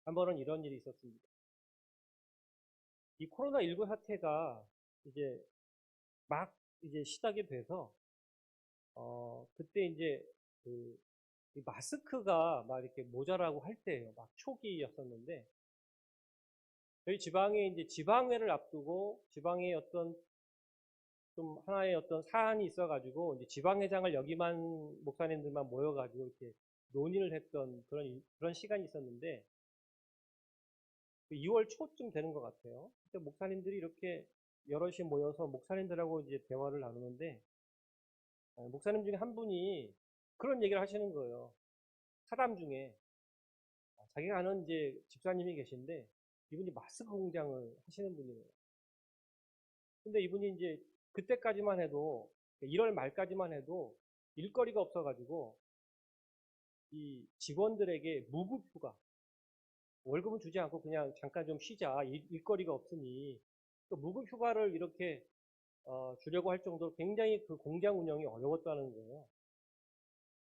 한 번은 이런 일이 있었습니다. 이 코로나19 사태가 이제 막 이제 시작이 돼서 그때 이제 그 마스크가 막 이렇게 모자라고 할 때예요. 막 초기였었는데 저희 지방에 이제 지방회를 앞두고 지방에 어떤 좀 하나의 어떤 사안이 있어가지고 이제 지방회장을 여기만 목사님들만 모여가지고 이렇게 논의를 했던 그런 시간이 있었는데 2월 초쯤 되는 것 같아요. 그때 목사님들이 이렇게 여럿이 모여서 목사님들하고 이제 대화를 나누는데 목사님 중에 한 분이 그런 얘기를 하시는 거예요. 사람 중에 자기가 아는 이제 집사님이 계신데 이분이 마스크 공장을 하시는 분이에요. 근데 이분이 이제 그때까지만 해도 1월 말까지만 해도 일거리가 없어가지고 이 직원들에게 무급휴가, 월급은 주지 않고 그냥 잠깐 좀 쉬자, 일거리가 없으니 무급휴가를 이렇게 주려고 할 정도로 굉장히 그 공장 운영이 어려웠다는 거예요.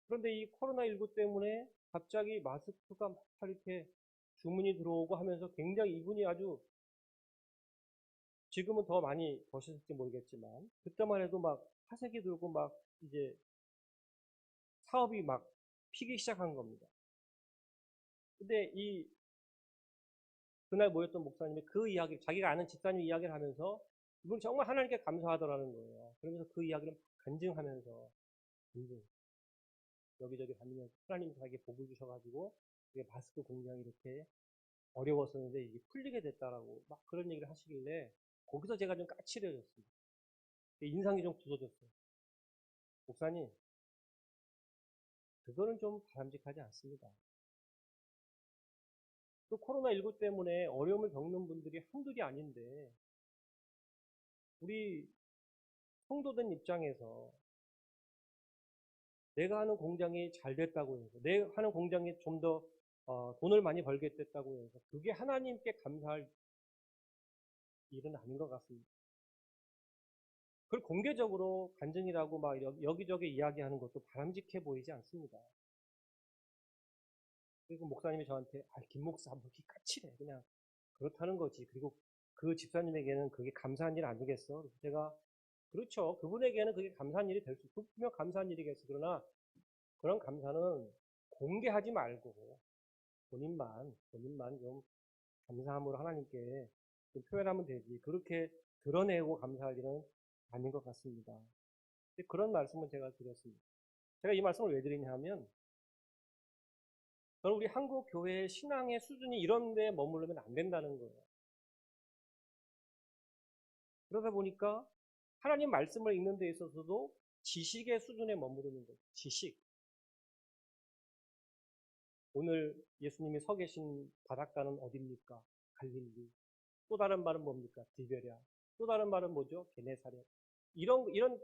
그런데 이 코로나19 때문에 갑자기 마스크가 막 이렇게 주문이 들어오고 하면서 굉장히 이분이 아주 지금은 더 많이 버셨을지 모르겠지만 그때만 해도 막 화색이 들고 막 이제 사업이 막 피기 시작한 겁니다. 근데 그날 모였던 목사님이 그 이야기, 자기가 아는 집사님 이야기를 하면서 이분 정말 하나님께 감사하더라는 거예요. 그러면서 그 이야기를 간증하면서 여기저기 다니면서 하나님 자기에게 복을 주셔가지고 이게 마스크 공장이 이렇게 어려웠었는데 이게 풀리게 됐다라고 막 그런 얘기를 하시길래 거기서 제가 좀 까칠해졌습니다. 인상이 좀 굳어졌어요. 목사님, 그거는 좀 바람직하지 않습니다. 또 코로나19 때문에 어려움을 겪는 분들이 한둘이 아닌데 우리 성도된 입장에서 내가 하는 공장이 잘 됐다고 해서 내가 하는 공장이 좀 더 돈을 많이 벌게 됐다고 해서 그게 하나님께 감사할 일은 아닌 것 같습니다. 그걸 공개적으로 간증이라고 막 여기저기 이야기하는 것도 바람직해 보이지 않습니다. 그리고 목사님이 저한테 김 목사 뭐 이렇게 까칠해 그냥 그렇다는 거지. 그리고 그 집사님에게는 그게 감사한 일 아니겠어? 그래서 제가 그렇죠. 그분에게는 그게 감사한 일이 될 수 있고 분명 감사한 일이겠어. 그러나 그런 감사는 공개하지 말고 본인만 좀 감사함으로 하나님께 좀 표현하면 되지. 그렇게 드러내고 감사할 일은 아닌 것 같습니다. 그런 말씀을 제가 드렸습니다. 제가 이 말씀을 왜 드리냐면 저는 우리 한국 교회의 신앙의 수준이 이런 데 머무르면 안 된다는 거예요. 그러다 보니까 하나님 말씀을 읽는 데 있어서도 지식의 수준에 머무르는 거예요. 지식. 오늘 예수님이 서 계신 바닷가는 어디입니까? 갈릴리. 또 다른 말은 뭡니까? 디베랴. 또 다른 말은 뭐죠? 게네사렛. 이런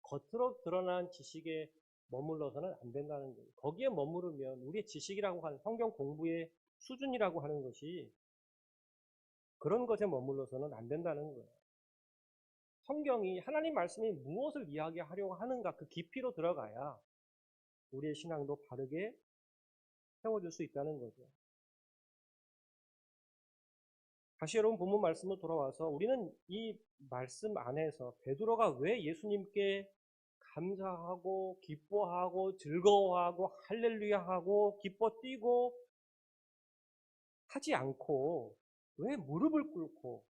겉으로 드러난 지식에 머물러서는 안 된다는 거예요. 거기에 머무르면 우리의 지식이라고 하는 성경 공부의 수준이라고 하는 것이 그런 것에 머물러서는 안 된다는 거예요. 성경이 하나님 말씀이 무엇을 이야기하려고 하는가 그 깊이로 들어가야 우리의 신앙도 바르게 세워줄 수 있다는 거죠. 다시 여러분 본문 말씀으로 돌아와서 우리는 이 말씀 안에서 베드로가 왜 예수님께 감사하고 기뻐하고 즐거워하고 할렐루야하고 기뻐 뛰고 하지 않고 왜 무릎을 꿇고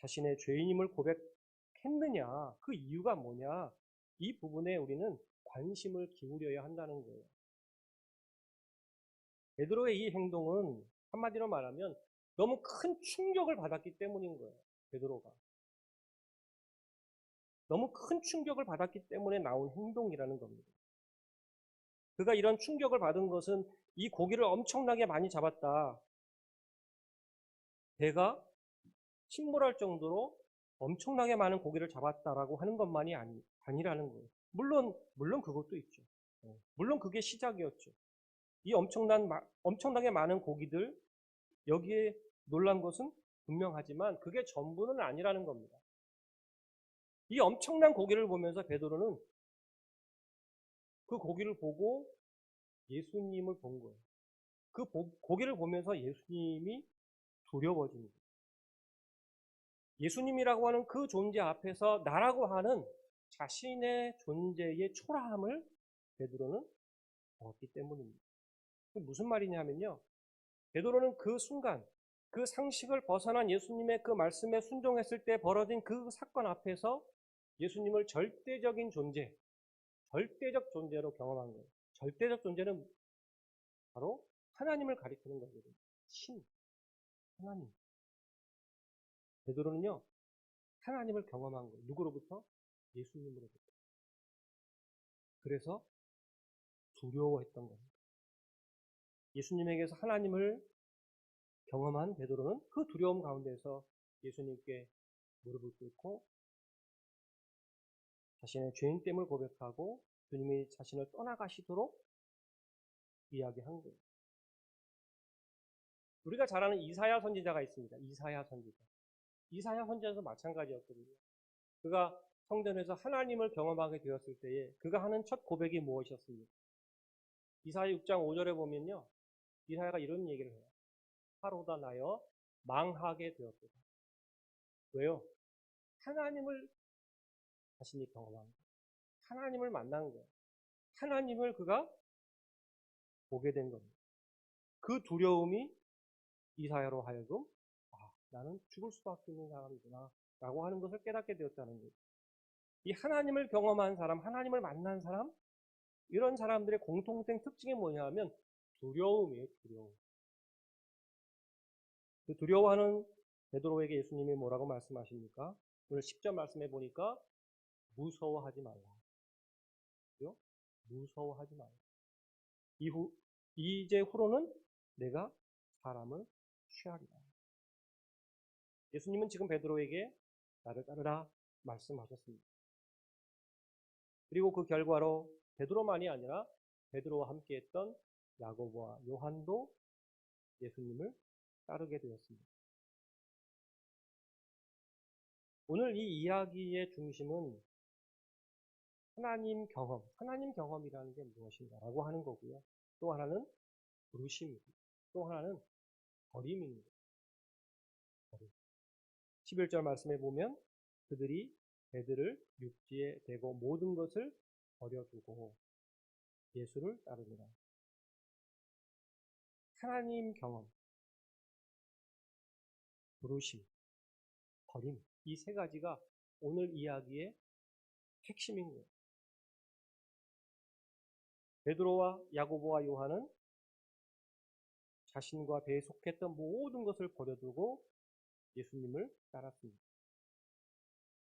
자신의 죄인임을 고백했느냐 그 이유가 뭐냐 이 부분에 우리는 관심을 기울여야 한다는 거예요. 베드로의 이 행동은 한마디로 말하면 너무 큰 충격을 받았기 때문인 거예요. 베드로가 너무 큰 충격을 받았기 때문에 나온 행동이라는 겁니다. 그가 이런 충격을 받은 것은 이 고기를 엄청나게 많이 잡았다. 배가 침몰할 정도로 엄청나게 많은 고기를 잡았다라고 하는 것만이 아니라는 거예요. 물론 그것도 있죠. 물론 그게 시작이었죠. 이 엄청나게 많은 고기들, 여기에 놀란 것은 분명하지만 그게 전부는 아니라는 겁니다. 이 엄청난 고기를 보면서 베드로는 그 고기를 보고 예수님을 본 거예요. 그 고기를 보면서 예수님이 두려워진 거예요. 예수님이라고 하는 그 존재 앞에서 나라고 하는 자신의 존재의 초라함을 베드로는 얻었기 때문입니다. 무슨 말이냐면요. 베드로는 그 순간 그 상식을 벗어난 예수님의 그 말씀에 순종했을 때 벌어진 그 사건 앞에서 예수님을 절대적인 존재, 절대적 존재로 경험한 거예요. 절대적 존재는 바로 하나님을 가리키는 거거든요. 하나님. 베드로는요, 하나님을 경험한 거예요. 누구로부터? 예수님으로부터. 그래서 두려워했던 겁니다. 예수님에게서 하나님을 경험한 베드로는 그 두려움 가운데서 예수님께 무릎을 꿇고 자신의 죄인됨을 고백하고 주님이 자신을 떠나가시도록 이야기한 거예요. 우리가 잘 아는 이사야 선지자가 있습니다. 이사야 선지자. 이사야 선지자도 마찬가지였거든요. 그가 성전에서 하나님을 경험하게 되었을 때에 그가 하는 첫 고백이 무엇이었습니까? 이사야 6장 5절에 보면요. 이사야가 이런 얘기를 해요. 하로다 나여 망하게 되었다. 왜요? 하나님을 자신이 경험한 거예요. 하나님을 만난 거예요. 하나님을 그가 보게 된 겁니다. 그 두려움이 이사야로 하여금 나는 죽을 수밖에 없는 사람이구나 라고 하는 것을 깨닫게 되었다는 거예요. 이 하나님을 경험한 사람, 하나님을 만난 사람, 이런 사람들의 공통된 특징이 뭐냐면 두려움이에요. 두려움. 그 두려워하는 베드로에게 예수님이 뭐라고 말씀하십니까? 오늘 10절 말씀해 보니까 무서워하지 말라. 그죠? 무서워하지 말라. 이제 후로는 내가 사람을 취하리라. 예수님은 지금 베드로에게 나를 따르라 말씀하셨습니다. 그리고 그 결과로 베드로만이 아니라 베드로와 함께했던 야고보와 요한도 예수님을 따르게 되었습니다. 오늘 이 이야기의 중심은 하나님 경험이라는 게 무엇인가라고 하는 거고요. 또 하나는 부르심입니다. 또 하나는 버림입니다. 버림. 11절 말씀에 보면 그들이 배들을 육지에 대고 모든 것을 버려두고 예수를 따르니라. 하나님 경험, 부르심, 버림, 이 세 가지가 오늘 이야기의 핵심인 거예요. 베드로와 야고보와 요한은 자신과 배에 속했던 모든 것을 버려두고 예수님을 따랐습니다.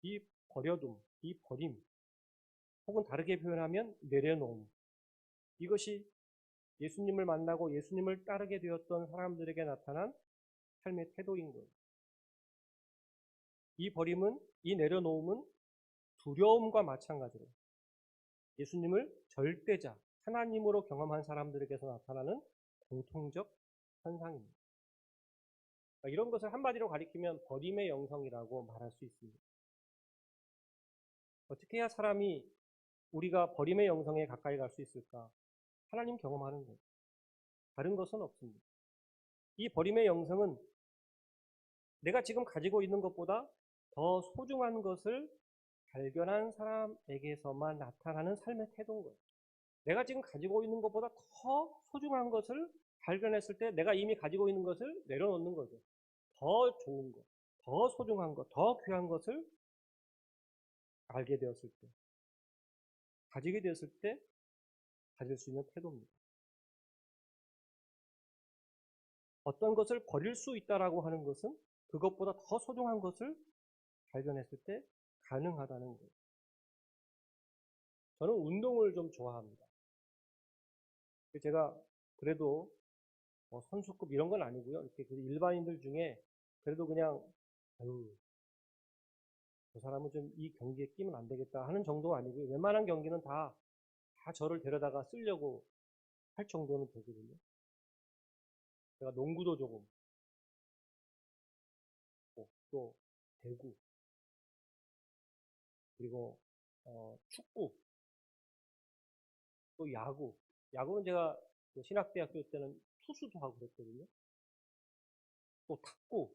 이 버려둠, 이 버림, 혹은 다르게 표현하면 내려놓음, 이것이 예수님을 만나고 예수님을 따르게 되었던 사람들에게 나타난 삶의 태도인 거예요. 이 버림은, 이 내려놓음은 두려움과 마찬가지로 예수님을 절대자, 하나님으로 경험한 사람들에게서 나타나는 공통적 현상입니다. 이런 것을 한마디로 가리키면 버림의 영성이라고 말할 수 있습니다. 어떻게 해야 사람이 우리가 버림의 영성에 가까이 갈 수 있을까? 하나님 경험하는 것. 다른 것은 없습니다. 이 버림의 영성은 내가 지금 가지고 있는 것보다 더 소중한 것을 발견한 사람에게서만 나타나는 삶의 태도인 거예요. 내가 지금 가지고 있는 것보다 더 소중한 것을 발견했을 때 내가 이미 가지고 있는 것을 내려놓는 거죠. 더 좋은 것, 더 소중한 것, 더 귀한 것을 알게 되었을 때, 가지게 되었을 때 가질 수 있는 태도입니다. 어떤 것을 버릴 수 있다라고 하는 것은 그것보다 더 소중한 것을 발견했을 때 가능하다는 거예요. 저는 운동을 좀 좋아합니다. 제가 그래도 선수급 이런 건 아니고요. 이렇게 일반인들 중에 그래도 그냥 저 사람은 좀 이 경기에 끼면 안 되겠다 하는 정도가 아니고요. 웬만한 경기는 다 저를 데려다가 쓰려고 할 정도는 되거든요. 제가 농구도 조금, 또 배구, 그리고 축구, 또 야구. 야구는 제가 신학대학교 때는 투수도 하고 그랬거든요. 또 탁구,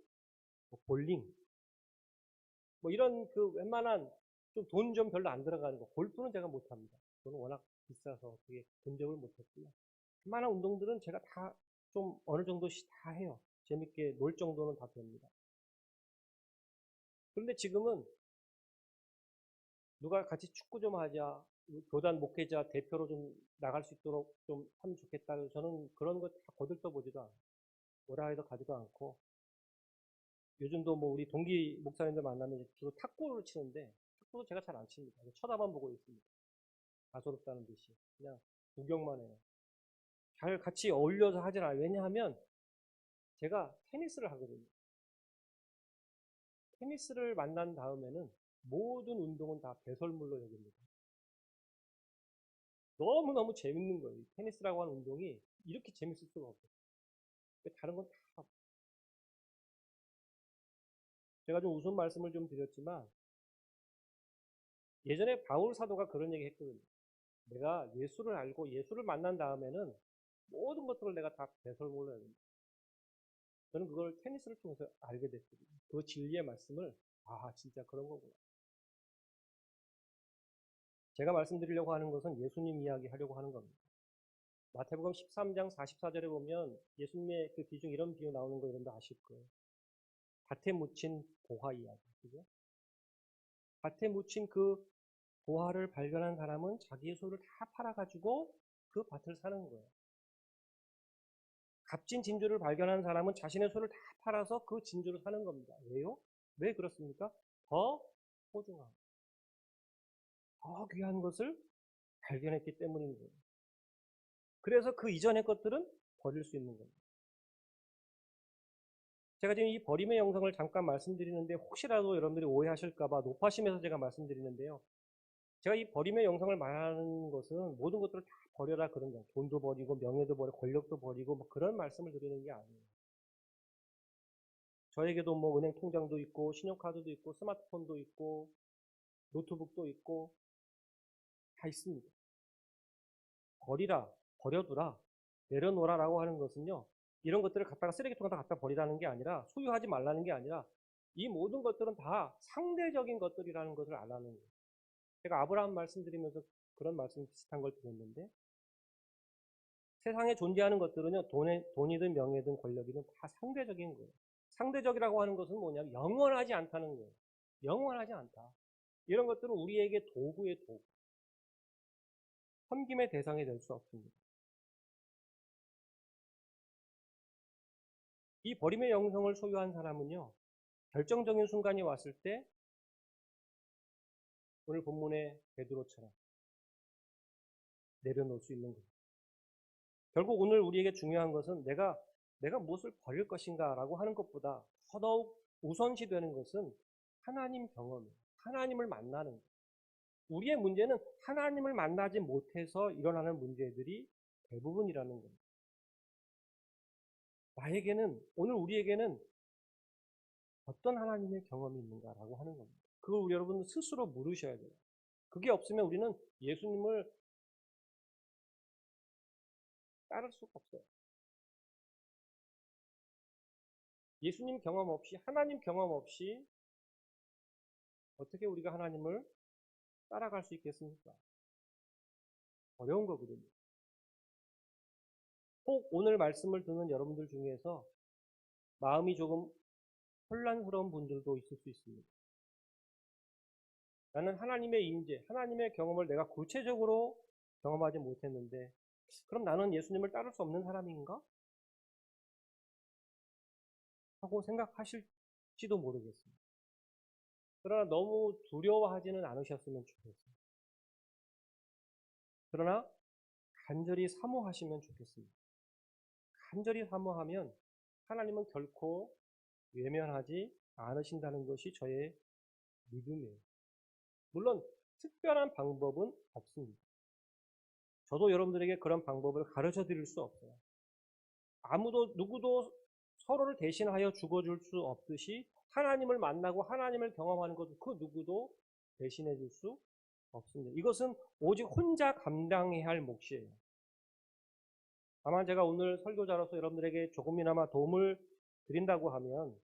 볼링, 이런 웬만한 좀 돈 좀 별로 안 들어가는 거. 골프는 제가 못합니다. 저는 워낙 비싸서 그게 근접을 못했고요. 웬만한 운동들은 제가 다 좀 어느 정도씩 다 해요. 재밌게 놀 정도는 다 됩니다. 그런데 지금은 누가 같이 축구 좀 하자, 교단 목회자 대표로 좀 나갈 수 있도록 좀 하면 좋겠다. 저는 그런 거 다 거들떠보지도 않아요. 뭐라 해도 가지도 않고. 요즘도 우리 동기 목사님들 만나면 주로 탁구를 치는데, 탁구도 제가 잘 안 칩니다. 쳐다만 보고 있습니다. 가소롭다는 듯이. 그냥 구경만 해요. 잘 같이 어울려서 하진 않아요. 왜냐하면 제가 테니스를 하거든요. 테니스를 만난 다음에는 모든 운동은 다 배설물로 여깁니다. 너무너무 재밌는 거예요. 테니스라고 하는 운동이 이렇게 재밌을 수가 없어요. 다른 건 다. 제가 좀 우스운 말씀을 좀 드렸지만 예전에 바울 사도가 그런 얘기 했거든요. 내가 예수를 알고 예수를 만난 다음에는 모든 것들을 내가 다 배설물로 여깁니다. 저는 그걸 테니스를 통해서 알게 됐거든요. 그 진리의 말씀을, 진짜 그런 거구나. 제가 말씀드리려고 하는 것은 예수님 이야기 하려고 하는 겁니다. 마태복음 13장 44절에 보면 예수님의 그 비중 이런 비유 나오는 거 여러분도 아실 거예요. 밭에 묻힌 보화 이야기. 그죠? 밭에 묻힌 그 보화를 발견한 사람은 자기의 소를 다 팔아가지고 그 밭을 사는 거예요. 값진 진주를 발견한 사람은 자신의 소를 다 팔아서 그 진주를 사는 겁니다. 왜요? 왜 그렇습니까? 더 소중한, 더 귀한 것을 발견했기 때문인 거예요. 그래서 그 이전의 것들은 버릴 수 있는 겁니다. 제가 지금 이 버림의 영성을 잠깐 말씀드리는데 혹시라도 여러분들이 오해하실까봐 높아심에서 제가 말씀드리는데요. 제가 이 버림의 영성을 말하는 것은 모든 것들을 다 버려라 그런 거예요. 돈도 버리고 명예도 버리고 권력도 버리고 뭐 그런 말씀을 드리는 게 아니에요. 저에게도 뭐 은행 통장도 있고 신용카드도 있고 스마트폰도 있고 노트북도 있고 다 있습니다. 버리라, 버려두라, 내려놓으라라고 하는 것은요. 이런 것들을 갖다가 쓰레기통에다 갖다 버리라는 게 아니라 소유하지 말라는 게 아니라 이 모든 것들은 다 상대적인 것들이라는 것을 알라는 거예요. 제가 아브라함 말씀드리면서 그런 말씀 비슷한 걸 드렸는데 세상에 존재하는 것들은요. 돈이든 명예든 권력이든 다 상대적인 거예요. 상대적이라고 하는 것은 뭐냐면 영원하지 않다는 거예요. 영원하지 않다. 이런 것들은 우리에게 도구의 도구. 섬김의 대상이 될 수 없습니다. 이 버림의 영성을 소유한 사람은요. 결정적인 순간이 왔을 때 오늘 본문의 베드로처럼 내려놓을 수 있는 거예요. 결국 오늘 우리에게 중요한 것은 내가 무엇을 버릴 것인가 라고 하는 것보다 더더욱 우선시 되는 것은 하나님 경험이에요. 하나님을 만나는 거예요. 우리의 문제는 하나님을 만나지 못해서 일어나는 문제들이 대부분이라는 겁니다. 오늘 우리에게는 어떤 하나님의 경험이 있는가라고 하는 겁니다. 그걸 우리 여러분 스스로 물으셔야 돼요. 그게 없으면 우리는 예수님을 따를 수가 없어요. 예수님 경험 없이, 하나님 경험 없이 어떻게 우리가 하나님을 따라갈 수 있겠습니까? 어려운 거거든요. 혹 오늘 말씀을 듣는 여러분들 중에서 마음이 조금 혼란스러운 분들도 있을 수 있습니다. 나는 하나님의 임재, 하나님의 경험을 내가 구체적으로 경험하지 못했는데 그럼 나는 예수님을 따를 수 없는 사람인가? 하고 생각하실지도 모르겠습니다. 그러나 너무 두려워하지는 않으셨으면 좋겠습니다. 그러나 간절히 사모하시면 좋겠습니다. 간절히 사모하면 하나님은 결코 외면하지 않으신다는 것이 저의 믿음이에요. 물론 특별한 방법은 없습니다. 저도 여러분들에게 그런 방법을 가르쳐 드릴 수 없어요. 누구도 서로를 대신하여 죽어줄 수 없듯이 하나님을 만나고 하나님을 경험하는 것은 그 누구도 대신해 줄 수 없습니다. 이것은 오직 혼자 감당해야 할 몫이에요. 다만 제가 오늘 설교자로서 여러분들에게 조금이나마 도움을 드린다고 하면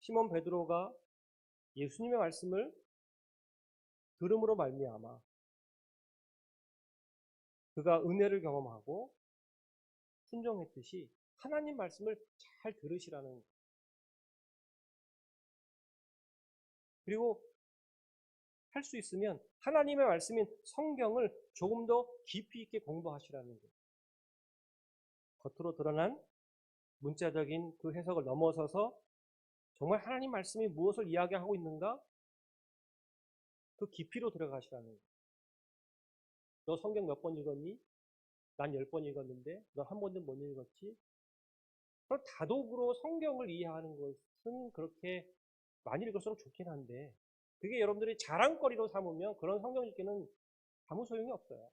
시몬 베드로가 예수님의 말씀을 들음으로 말미암아 그가 은혜를 경험하고 순종했듯이 하나님 말씀을 잘 들으시라는 거예요. 그리고 할 수 있으면 하나님의 말씀인 성경을 조금 더 깊이 있게 공부하시라는 거예요. 겉으로 드러난 문자적인 그 해석을 넘어서서 정말 하나님 말씀이 무엇을 이야기하고 있는가? 그 깊이로 들어가시라는 거예요. 너 성경 몇 번 읽었니? 난 10번 읽었는데 너 한 번도 못 읽었지? 그럼 다독으로 성경을 이해하는 것은 그렇게 많이 읽을수록 좋긴 한데 그게 여러분들이 자랑거리로 삼으면 그런 성경 읽기는 아무 소용이 없어요.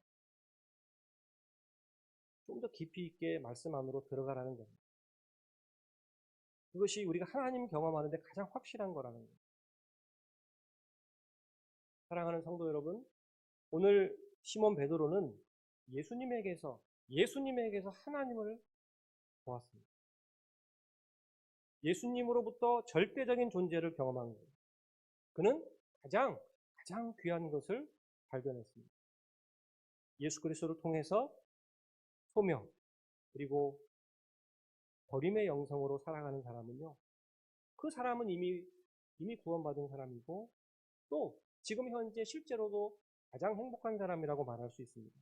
좀 더 깊이 있게 말씀 안으로 들어가라는 겁니다. 그것이 우리가 하나님 경험하는데 가장 확실한 거라는 거예요. 사랑하는 성도 여러분, 오늘 시몬 베드로는 예수님에게서 하나님을 보았습니다. 예수님으로부터 절대적인 존재를 경험한 거예요. 그는 가장 귀한 것을 발견했습니다. 예수 그리스도를 통해서 소명 그리고 버림의 영성으로 살아가는 사람은요, 그 사람은 이미 구원받은 사람이고 또 지금 현재 실제로도 가장 행복한 사람이라고 말할 수 있습니다.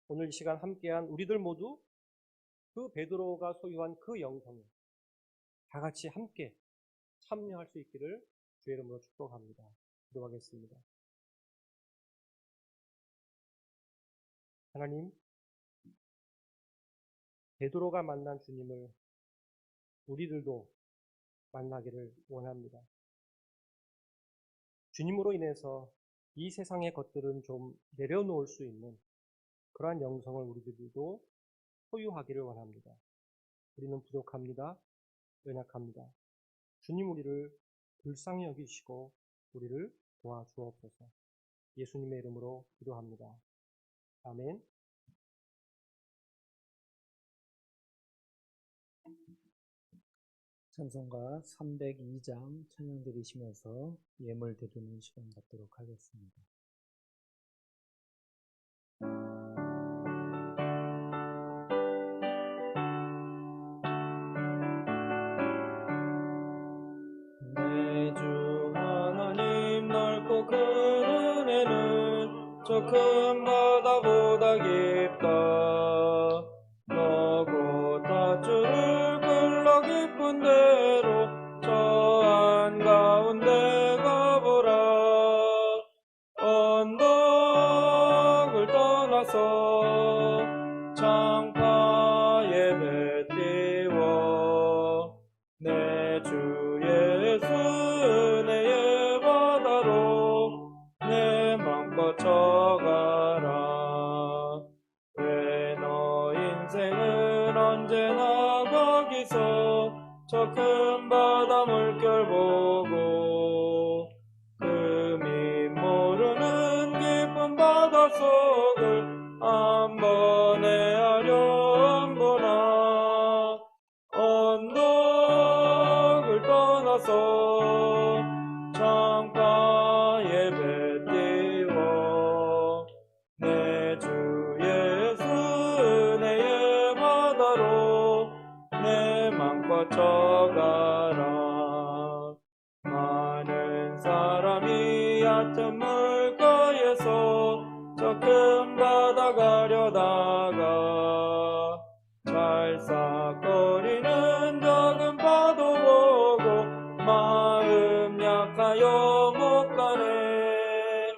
오늘 이 시간 함께한 우리들 모두 그 베드로가 소유한 그 영성에 다 같이 함께 참여할 수 있기를 주의 이름으로 축복합니다. 기도하겠습니다. 하나님, 베드로가 만난 주님을 우리들도 만나기를 원합니다. 주님으로 인해서 이 세상의 것들은 좀 내려놓을 수 있는 그러한 영성을 우리들도 소유하기를 원합니다. 우리는 부족합니다. 연약합니다. 주님 우리를 불쌍히 여기시고 우리를 도와주옵소서. 예수님의 이름으로 기도합니다. 아멘. 찬송가 302장 찬양 드리시면서 예물 드리는 시간 갖도록 하겠습니다. 내 주 하나님 넓고 큰 은혜는 저 큰 바다보다 깊다. 너고 닷줄을 끌러 깊은 대로 저 한가운데 가보라. 언덕을 떠나서 창파에 배 띄워 내 주 예수 은혜의 바다로 내 맘껏 쳐가라. 왜 너 인생은 언제나 거기서 저 큰 바다 물결 보고 금이 모르는 깊은 바닷속을 한 번에 헤아려 보나. 언덕을 떠나서 창가에 배 띄워 내 주 예수 은혜의 바다로 내 맘껏 쳐가라. 많은 사람이 얕은 물가에서 저 큰 바다 가려다가 찰싹거리는 작은 파도 보고 마음 약하여 못 가네.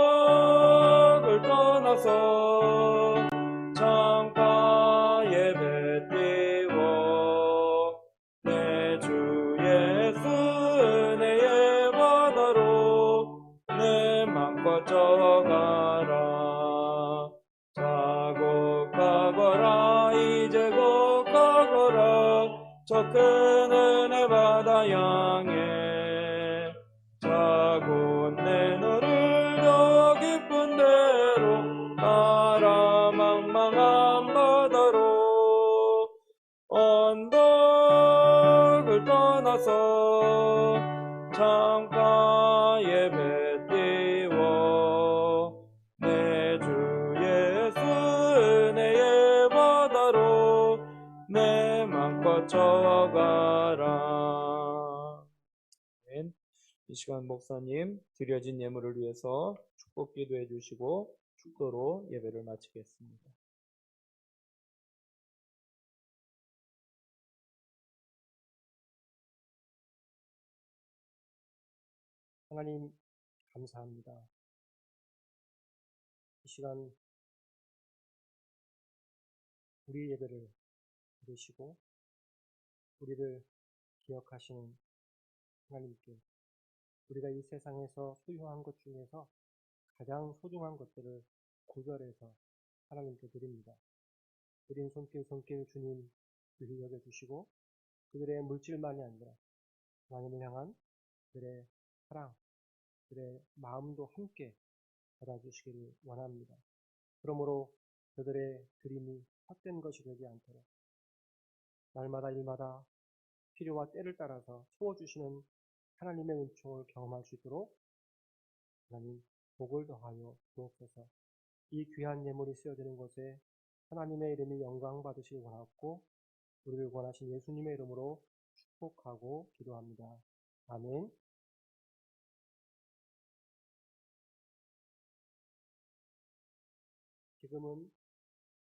언덕을 떠나서 창가에 배 띄워 내 주 예수 은혜의 바다로 내 맘껏 쳐가라. 자곡하거라 이제 곡하거라 저 큰 은혜 바다 향해. 자고 내 너를 더 깊은 데로 가라. 망망한 바다로 언덕을 떠나서 창가에 배 띄워 내 주 예수 은혜의 바다로 내 맘껏 쳐가라. 이 시간 목사님 드려진 예물을 위해서 축복 기도해 주시고 축도로 예배를 마치겠습니다. 하나님 감사합니다. 이 시간 우리 예배를 들으시고 우리를 기억하시는 하나님께 우리가 이 세상에서 소유한 것 중에서 가장 소중한 것들을 구별해서 하나님께 드립니다. 드린 손길 주님 귀히 여겨주시고 그들의 물질만이 아니라 하나님을 향한 그들의 사랑, 그들의 마음도 함께 받아주시기를 원합니다. 그러므로 그들의 드림이 헛된 것이 되지 않도록 날마다 일마다 필요와 때를 따라서 채워주시는 하나님의 은총을 경험할 수 있도록 하나님 복을 더하여 주옵소서. 이 귀한 예물이 쓰여지는 곳에 하나님의 이름이 영광 받으시기 원하고 우리를 원하신 예수님의 이름으로 축복하고 기도합니다. 아멘. 지금은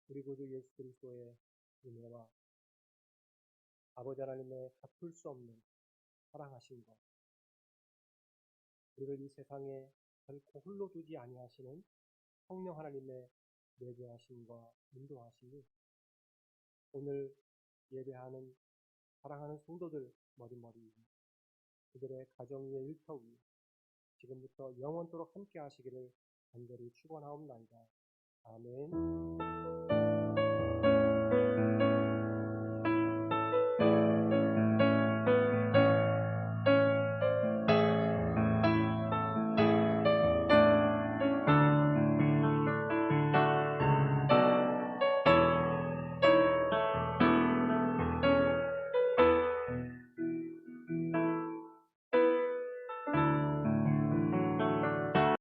우리 구주 예수 그리스도의 은혜와 아버지 하나님의 갚을 수 없는 사랑하신 것, 우리를 이 세상에 결코 홀로 두지 아니하시는 성령 하나님의 내재하심과 인도하심이 오늘 예배하는 사랑하는 성도들 머리머리 위, 그들의 가정 위의 일터 위, 지금부터 영원토록 함께 하시기를 간절히 축원하옵나이다. 아멘.